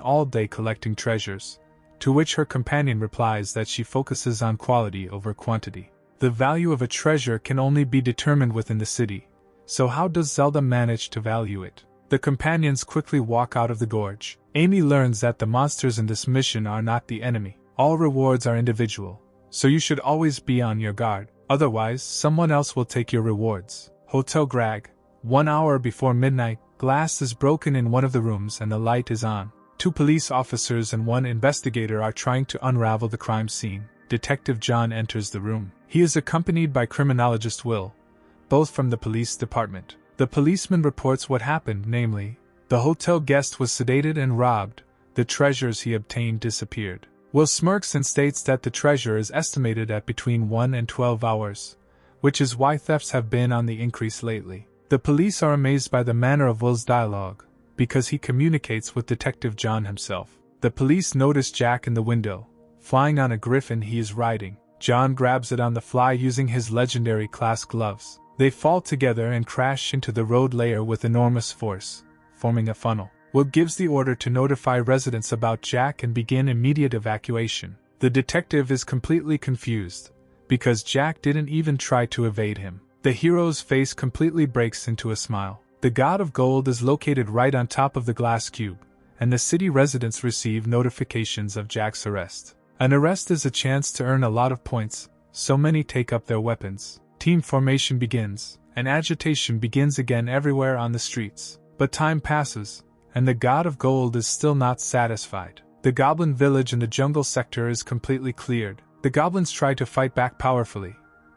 S1: all day collecting treasures, to which her companion replies that she focuses on quality over quantity. The value of a treasure can only be determined within the city, so how does Zelda manage to value it? The companions quickly walk out of the gorge. Amy learns that the monsters in this mission are not the enemy. All rewards are individual, so you should always be on your guard, otherwise someone else will take your rewards. Hotel Grag. 1 hour before midnight, glass is broken in one of the rooms and the light is on. 2 police officers and 1 investigator are trying to unravel the crime scene. Detective John enters the room. He is accompanied by criminologist Will, both from the police department. The policeman reports what happened, namely, the hotel guest was sedated and robbed, the treasures he obtained disappeared. Will smirks and states that the treasure is estimated at between 1 and 12 hours, which is why thefts have been on the increase lately. The police are amazed by the manner of Will's dialogue, because he communicates with Detective John himself. The police notice Jack in the window, flying on a griffin he is riding. John grabs it on the fly using his legendary class gloves. They fall together and crash into the road layer with enormous force, forming a funnel. Will gives the order to notify residents about Jack and begin immediate evacuation. The detective is completely confused, because Jack didn't even try to evade him. The hero's face completely breaks into a smile. The God of Gold is located right on top of the glass cube, and the city residents receive notifications of Jack's arrest. An arrest is a chance to earn a lot of points, so many take up their weapons. Team formation begins, and agitation begins again everywhere on the streets. But time passes, and the God of Gold is still not satisfied. The goblin village in the jungle sector is completely cleared. The goblins try to fight back powerfully,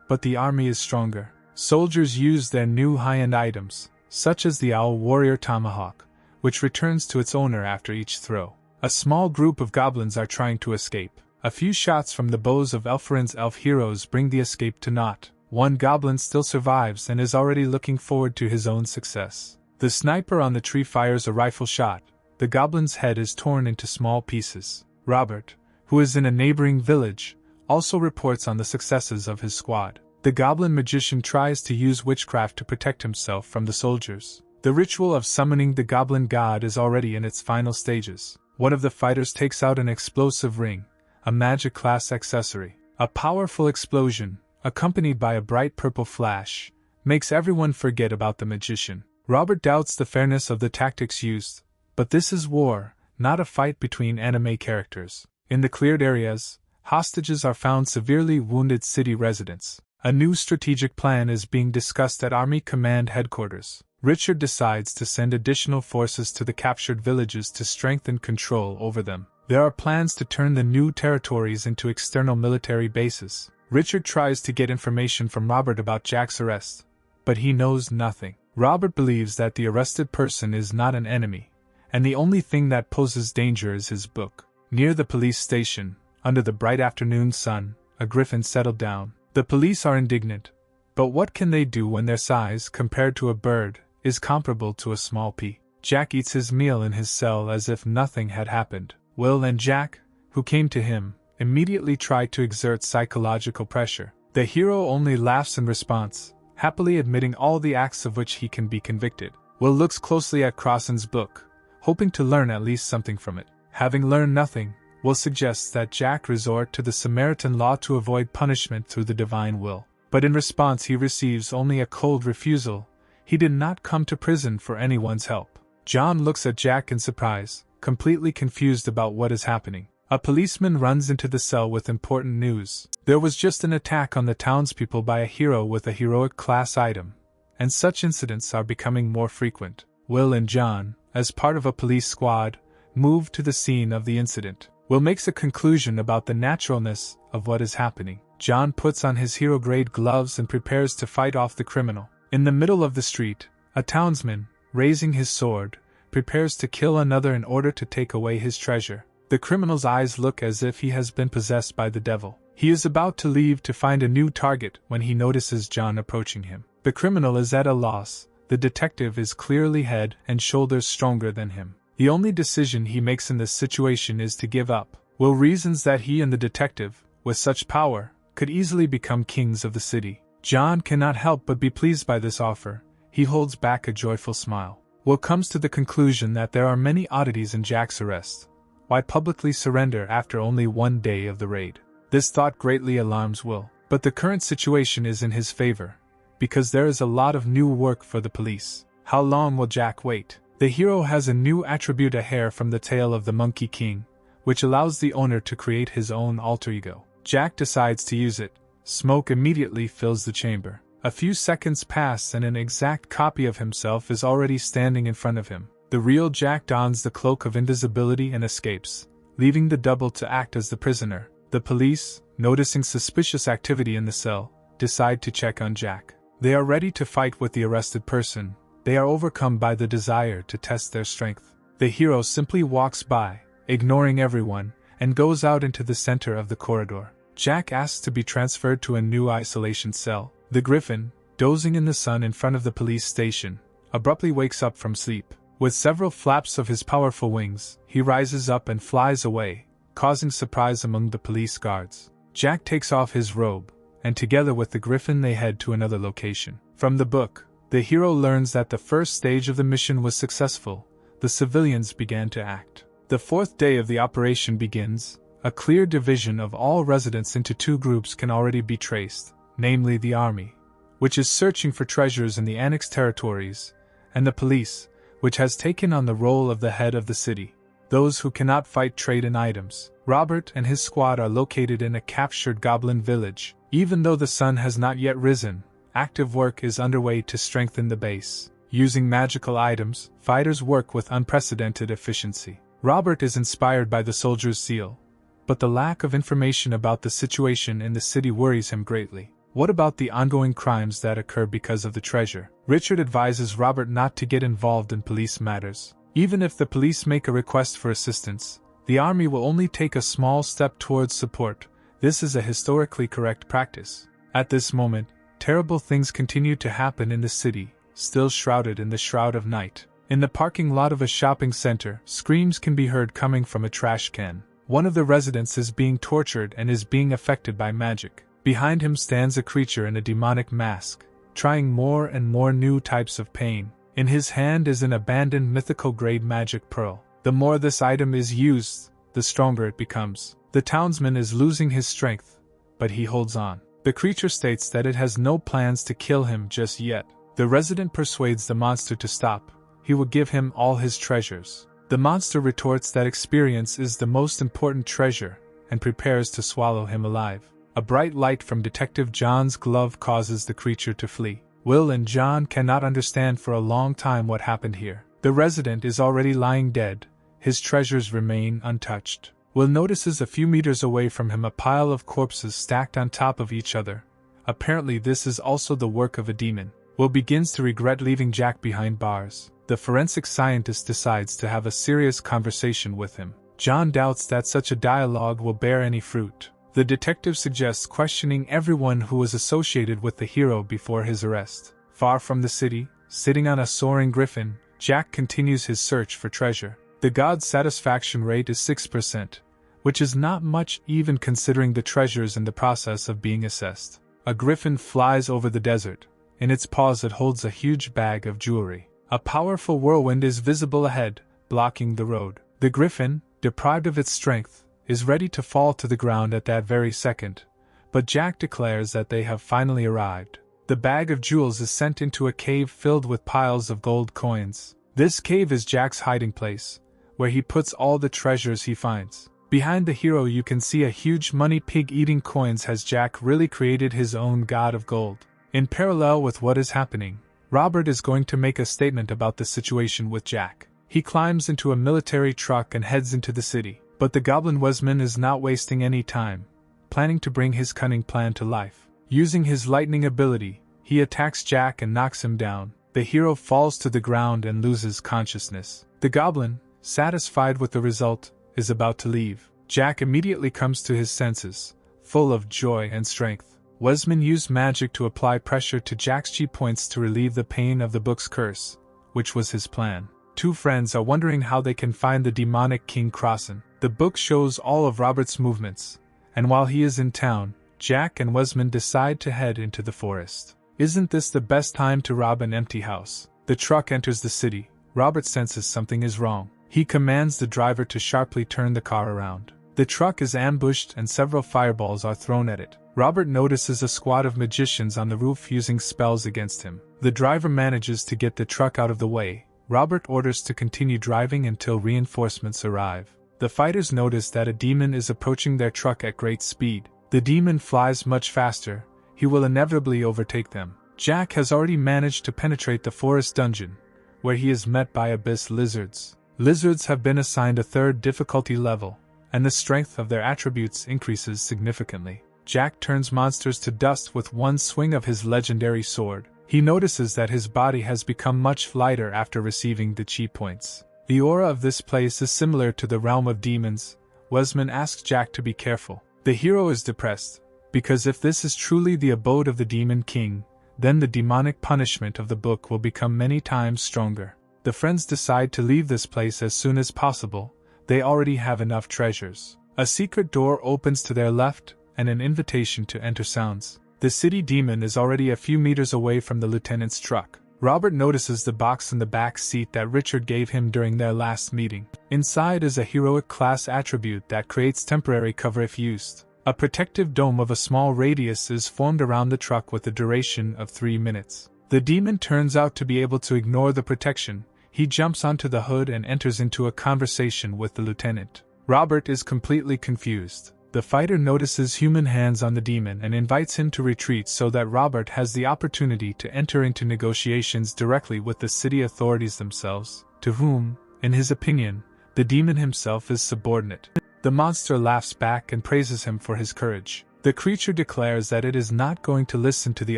S1: but the army is stronger. Soldiers use their new high-end items, such as the Owl Warrior Tomahawk, which returns to its owner after each throw. A small group of goblins are trying to escape. A few shots from the bows of Elfrin's elf heroes bring the escape to naught. One goblin still survives and is already looking forward to his own success. The sniper on the tree fires a rifle shot. The goblin's head is torn into small pieces. Robert, who is in a neighboring village, also reports on the successes of his squad. The goblin magician tries to use witchcraft to protect himself from the soldiers. The ritual of summoning the goblin god is already in its final stages. One of the fighters takes out an explosive ring, a magic class accessory. A powerful explosion, accompanied by a bright purple flash, makes everyone forget about the magician. Robert doubts the fairness of the tactics used, but this is war, not a fight between anime characters. In the cleared areas, hostages are found severely wounded city residents. A new strategic plan is being discussed at Army Command Headquarters. Richard decides to send additional forces to the captured villages to strengthen control over them. There are plans to turn the new territories into external military bases. Richard tries to get information from Robert about Jack's arrest, but he knows nothing. Robert believes that the arrested person is not an enemy, and the only thing that poses danger is his book. Near the police station, under the bright afternoon sun, a griffin settled down. The police are indignant, but what can they do when their size, compared to a bird, is comparable to a small pea? Jack eats his meal in his cell as if nothing had happened. Will and Jack, who came to him, immediately try to exert psychological pressure. The hero only laughs in response, happily admitting all the acts of which he can be convicted. Will looks closely at Crossan's book, hoping to learn at least something from it. Having learned nothing, Will suggests that Jack resort to the Samaritan law to avoid punishment through the divine will. But in response he receives only a cold refusal. He did not come to prison for anyone's help. John looks at Jack in surprise, completely confused about what is happening. A policeman runs into the cell with important news. There was just an attack on the townspeople by a hero with a heroic class item, and such incidents are becoming more frequent. Will and John, as part of a police squad, move to the scene of the incident. Will makes a conclusion about the naturalness of what is happening. John puts on his hero-grade gloves and prepares to fight off the criminal. In the middle of the street, a townsman, raising his sword, prepares to kill another in order to take away his treasure. The criminal's eyes look as if he has been possessed by the devil. He is about to leave to find a new target when he notices John approaching him. The criminal is at a loss. The detective is clearly head and shoulders stronger than him. The only decision he makes in this situation is to give up. Will reasons that he and the detective, with such power, could easily become kings of the city. John cannot help but be pleased by this offer. He holds back a joyful smile. Will comes to the conclusion that there are many oddities in Jack's arrest. Why publicly surrender after only one day of the raid? This thought greatly alarms Will, but the current situation is in his favor, because there is a lot of new work for the police. How long will Jack wait? The hero has a new attribute, a hair from the tail of the Monkey King, which allows the owner to create his own alter ego. Jack decides to use it. Smoke immediately fills the chamber. A few seconds pass and an exact copy of himself is already standing in front of him. The real Jack dons the cloak of invisibility and escapes, leaving the double to act as the prisoner. The police, noticing suspicious activity in the cell, decide to check on Jack. They are ready to fight with the arrested person. They are overcome by the desire to test their strength. The hero simply walks by, ignoring everyone, and goes out into the center of the corridor. Jack asks to be transferred to a new isolation cell. The griffin, dozing in the sun in front of the police station, abruptly wakes up from sleep. With several flaps of his powerful wings, he rises up and flies away, causing surprise among the police guards. Jack takes off his robe, and together with the griffin they head to another location. From the book, the hero learns that the first stage of the mission was successful. The civilians began to act. The fourth day of the operation begins. A clear division of all residents into two groups can already be traced, namely the army, which is searching for treasures in the annexed territories, and the police, which has taken on the role of the head of the city. Those who cannot fight trade in items. Robert and his squad are located in a captured goblin village. Even though the sun has not yet risen, active work is underway to strengthen the base. Using magical items, fighters work with unprecedented efficiency. Robert is inspired by the soldier's zeal, but the lack of information about the situation in the city worries him greatly. What about the ongoing crimes that occur because of the treasure? Richard advises Robert not to get involved in police matters. Even if the police make a request for assistance, the army will only take a small step towards support. This is a historically correct practice. At this moment, terrible things continue to happen in the city, still shrouded in the shroud of night. In the parking lot of a shopping center, screams can be heard coming from a trash can. One of the residents is being tortured and is being affected by magic. Behind him stands a creature in a demonic mask, trying more and more new types of pain. In his hand is an abandoned mythical-grade magic pearl. The more this item is used, the stronger it becomes. The townsman is losing his strength, but he holds on. The creature states that it has no plans to kill him just yet. The resident persuades the monster to stop. He will give him all his treasures. The monster retorts that experience is the most important treasure, and prepares to swallow him alive. A bright light from Detective John's glove causes the creature to flee. Will and John cannot understand for a long time what happened here. The resident is already lying dead. His treasures remain untouched. Will notices a few meters away from him a pile of corpses stacked on top of each other. Apparently this is also the work of a demon. Will begins to regret leaving Jack behind bars. The forensic scientist decides to have a serious conversation with him. John doubts that such a dialogue will bear any fruit. The detective suggests questioning everyone who was associated with the hero before his arrest. Far from the city, sitting on a soaring griffin, Jack continues his search for treasure. The god's satisfaction rate is 6%, which is not much even considering the treasures in the process of being assessed. A griffin flies over the desert. In its paws it holds a huge bag of jewelry. A powerful whirlwind is visible ahead, blocking the road. The griffin, deprived of its strength, is ready to fall to the ground at that very second, but Jack declares that they have finally arrived. The bag of jewels is sent into a cave filled with piles of gold coins. This cave is Jack's hiding place, where he puts all the treasures he finds. Behind the hero you can see a huge money pig eating coins. Has Jack really created his own god of gold? In parallel with what is happening, Robert is going to make a statement about the situation with Jack. He climbs into a military truck and heads into the city. But the goblin Wesman is not wasting any time, planning to bring his cunning plan to life. Using his lightning ability, he attacks Jack and knocks him down. The hero falls to the ground and loses consciousness. The goblin, satisfied with the result, is about to leave. Jack immediately comes to his senses, full of joy and strength. Wesman used magic to apply pressure to Jack's G points to relieve the pain of the book's curse, which was his plan. Two friends are wondering how they can find the demonic King Crossan. The book shows all of Robert's movements, and while he is in town, Jack and Wesman decide to head into the forest. Isn't this the best time to rob an empty house? The truck enters the city. Robert senses something is wrong. He commands the driver to sharply turn the car around. The truck is ambushed and several fireballs are thrown at it. Robert notices a squad of magicians on the roof using spells against him. The driver manages to get the truck out of the way. Robert orders to continue driving until reinforcements arrive. The fighters notice that a demon is approaching their truck at great speed. The demon flies much faster. He will inevitably overtake them. Jack has already managed to penetrate the forest dungeon, where he is met by abyss lizards. Lizards have been assigned a third difficulty level, and the strength of their attributes increases significantly. Jack turns monsters to dust with one swing of his legendary sword. He notices that his body has become much lighter after receiving the chi points. The aura of this place is similar to the realm of demons. Wesman asks Jack to be careful. The hero is depressed, because if this is truly the abode of the Demon King, then the demonic punishment of the book will become many times stronger. The friends decide to leave this place as soon as possible. They already have enough treasures. A secret door opens to their left, and an invitation to enter sounds. The city demon is already a few meters away from the lieutenant's truck. Robert notices the box in the back seat that Richard gave him during their last meeting. Inside is a heroic class attribute that creates temporary cover if used. A protective dome of a small radius is formed around the truck with a duration of 3 minutes. The demon turns out to be able to ignore the protection. He jumps onto the hood and enters into a conversation with the lieutenant. Robert is completely confused. The fighter notices human hands on the demon and invites him to retreat so that Robert has the opportunity to enter into negotiations directly with the city authorities themselves, to whom, in his opinion, the demon himself is subordinate. The monster laughs back and praises him for his courage. The creature declares that it is not going to listen to the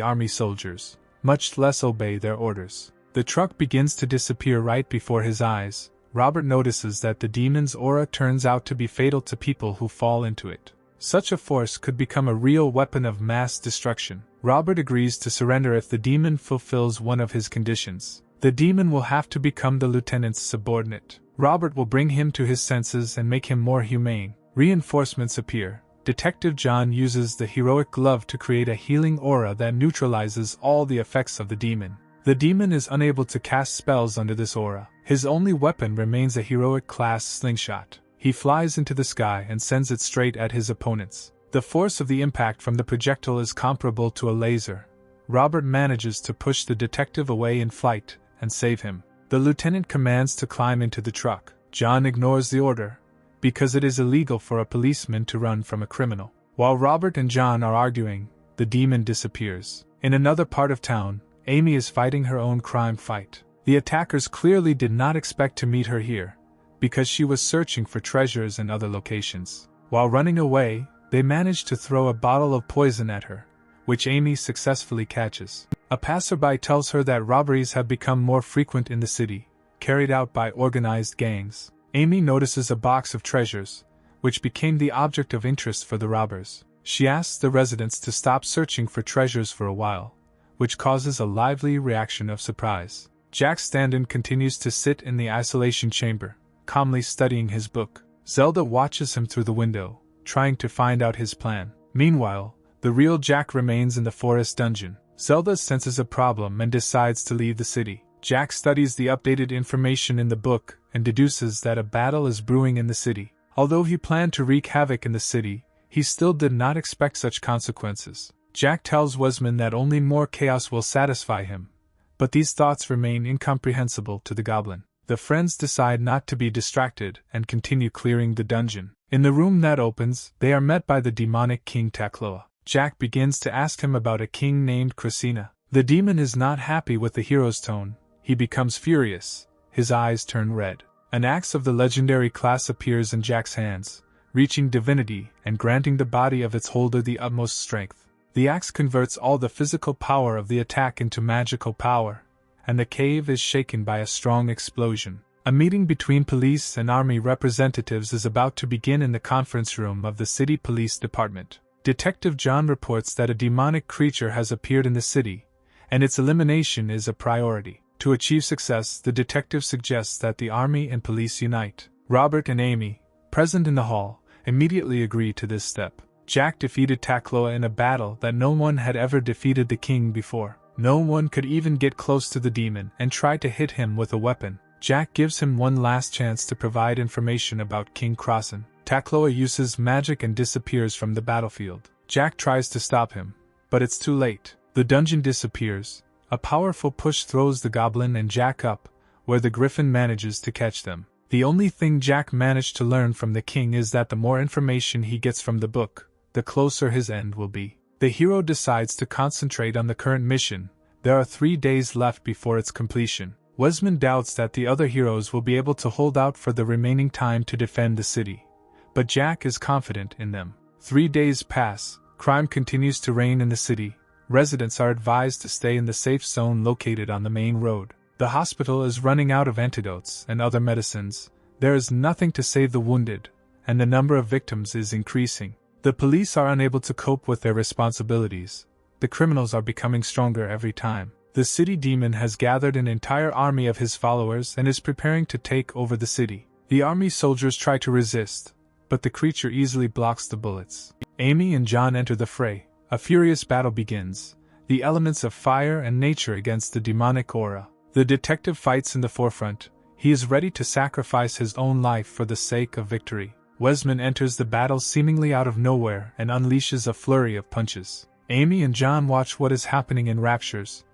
S1: army soldiers, much less obey their orders. The truck begins to disappear right before his eyes. Robert notices that the demon's aura turns out to be fatal to people who fall into it. Such a force could become a real weapon of mass destruction. Robert agrees to surrender if the demon fulfills one of his conditions. The demon will have to become the lieutenant's subordinate. Robert will bring him to his senses and make him more humane. Reinforcements appear. Detective John uses the heroic glove to create a healing aura that neutralizes all the effects of the demon. The demon is unable to cast spells under this aura. His only weapon remains a heroic class slingshot. He flies into the sky and sends it straight at his opponents. The force of the impact from the projectile is comparable to a laser. Robert manages to push the detective away in flight and save him. The lieutenant commands to climb into the truck. John ignores the order, because it is illegal for a policeman to run from a criminal. While Robert and John are arguing, the demon disappears. In another part of town, Amy is fighting her own crime fight. The attackers clearly did not expect to meet her here, because she was searching for treasures in other locations. While running away, they manage to throw a bottle of poison at her, which Amy successfully catches. A passerby tells her that robberies have become more frequent in the city, carried out by organized gangs. Amy notices a box of treasures, which became the object of interest for the robbers. She asks the residents to stop searching for treasures for a while, which causes a lively reaction of surprise. Jack Standen continues to sit in the isolation chamber, calmly studying his book. Zelda watches him through the window, trying to find out his plan. Meanwhile, the real Jack remains in the forest dungeon. Zelda senses a problem and decides to leave the city. Jack studies the updated information in the book and deduces that a battle is brewing in the city. Although he planned to wreak havoc in the city, he still did not expect such consequences. Jack tells Wesman that only more chaos will satisfy him, but these thoughts remain incomprehensible to the goblin. The friends decide not to be distracted and continue clearing the dungeon. In the room that opens, they are met by the demonic King Takloa. Jack begins to ask him about a king named Krasina. The demon is not happy with the hero's tone. He becomes furious. His eyes turn red. An axe of the legendary class appears in Jack's hands, reaching divinity and granting the body of its holder the utmost strength. The axe converts all the physical power of the attack into magical power, and the cave is shaken by a strong explosion. A meeting between police and army representatives is about to begin in the conference room of the city police department. Detective John reports that a demonic creature has appeared in the city, and its elimination is a priority. To achieve success, the detective suggests that the army and police unite. Robert and Amy, present in the hall, immediately agree to this step. Jack defeated Takloa in a battle that no one had ever defeated the king before. No one could even get close to the demon and try to hit him with a weapon. Jack gives him one last chance to provide information about King Krasen. Takloa uses magic and disappears from the battlefield. Jack tries to stop him, but it's too late. The dungeon disappears. A powerful push throws the goblin and Jack up, where the griffin manages to catch them. The only thing Jack managed to learn from the king is that the more information he gets from the book, the closer his end will be. The hero decides to concentrate on the current mission. There are 3 days left before its completion. Wesman doubts that the other heroes will be able to hold out for the remaining time to defend the city, but Jack is confident in them. 3 days pass. Crime continues to reign in the city. Residents are advised to stay in the safe zone located on the main road. The hospital is running out of antidotes and other medicines. There is nothing to save the wounded, and the number of victims is increasing. The police are unable to cope with their responsibilities. The criminals are becoming stronger every time. The city demon has gathered an entire army of his followers and is preparing to take over the city. The army soldiers try to resist, but the creature easily blocks the bullets. Amy and John enter the fray. A furious battle begins, the elements of fire and nature against the demonic aura. The detective fights in the forefront. He is ready to sacrifice his own life for the sake of victory. Wesman enters the battle seemingly out of nowhere and unleashes a flurry of punches. Amy and John watch what is happening in raptures.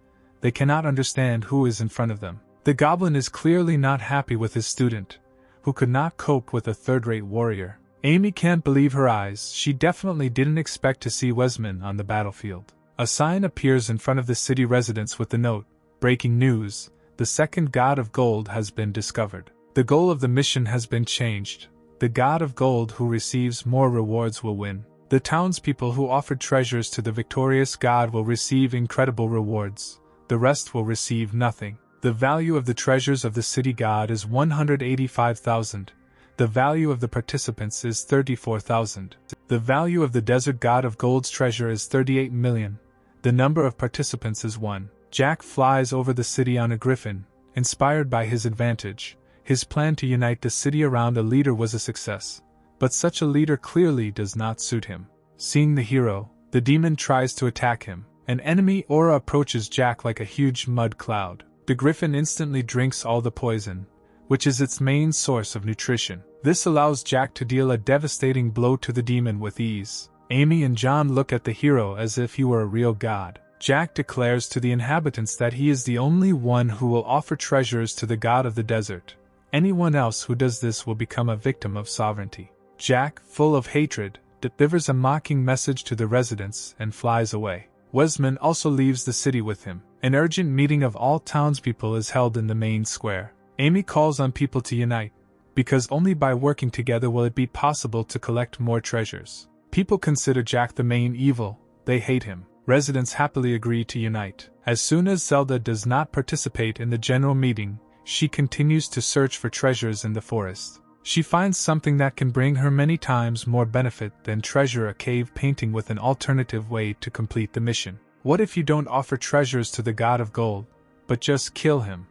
S1: They cannot understand who is in front of them. The goblin is clearly not happy with his student, who could not cope with a third-rate warrior. Amy can't believe her eyes. She definitely didn't expect to see Wesman on the battlefield. A sign appears in front of the city residents with the note, "Breaking news, the second god of gold has been discovered. The goal of the mission has been changed. The god of gold who receives more rewards will win. The townspeople who offered treasures to the victorious god will receive incredible rewards. The rest will receive nothing. The value of the treasures of the city god is 185,000. The value of the participants is 34,000. The value of the desert god of gold's treasure is 38 million. The number of participants is 1. Jack flies over the city on a griffin, inspired by his advantage. His plan to unite the city around a leader was a success, but such a leader clearly does not suit him. Seeing the hero, the demon tries to attack him. An enemy aura approaches Jack like a huge mud cloud. The griffin instantly drinks all the poison, which is its main source of nutrition. This allows Jack to deal a devastating blow to the demon with ease. Amy and John look at the hero as if he were a real god. Jack declares to the inhabitants that he is the only one who will offer treasures to the god of the desert. Anyone else who does this will become a victim of sovereignty. Jack, full of hatred, delivers a mocking message to the residents, and flies away. Wesman also leaves the city with him. An urgent meeting of all townspeople is held in the main square. Amy calls on people to unite, because only by working together will it be possible to collect more treasures. People consider Jack the main evil, they hate him. Residents happily agree to unite. As soon as Zelda does not participate in the general meeting, she continues to search for treasures in the forest. She finds something that can bring her many times more benefit than treasure: a cave painting with an alternative way to complete the mission. What if you don't offer treasures to the god of gold, but just kill him?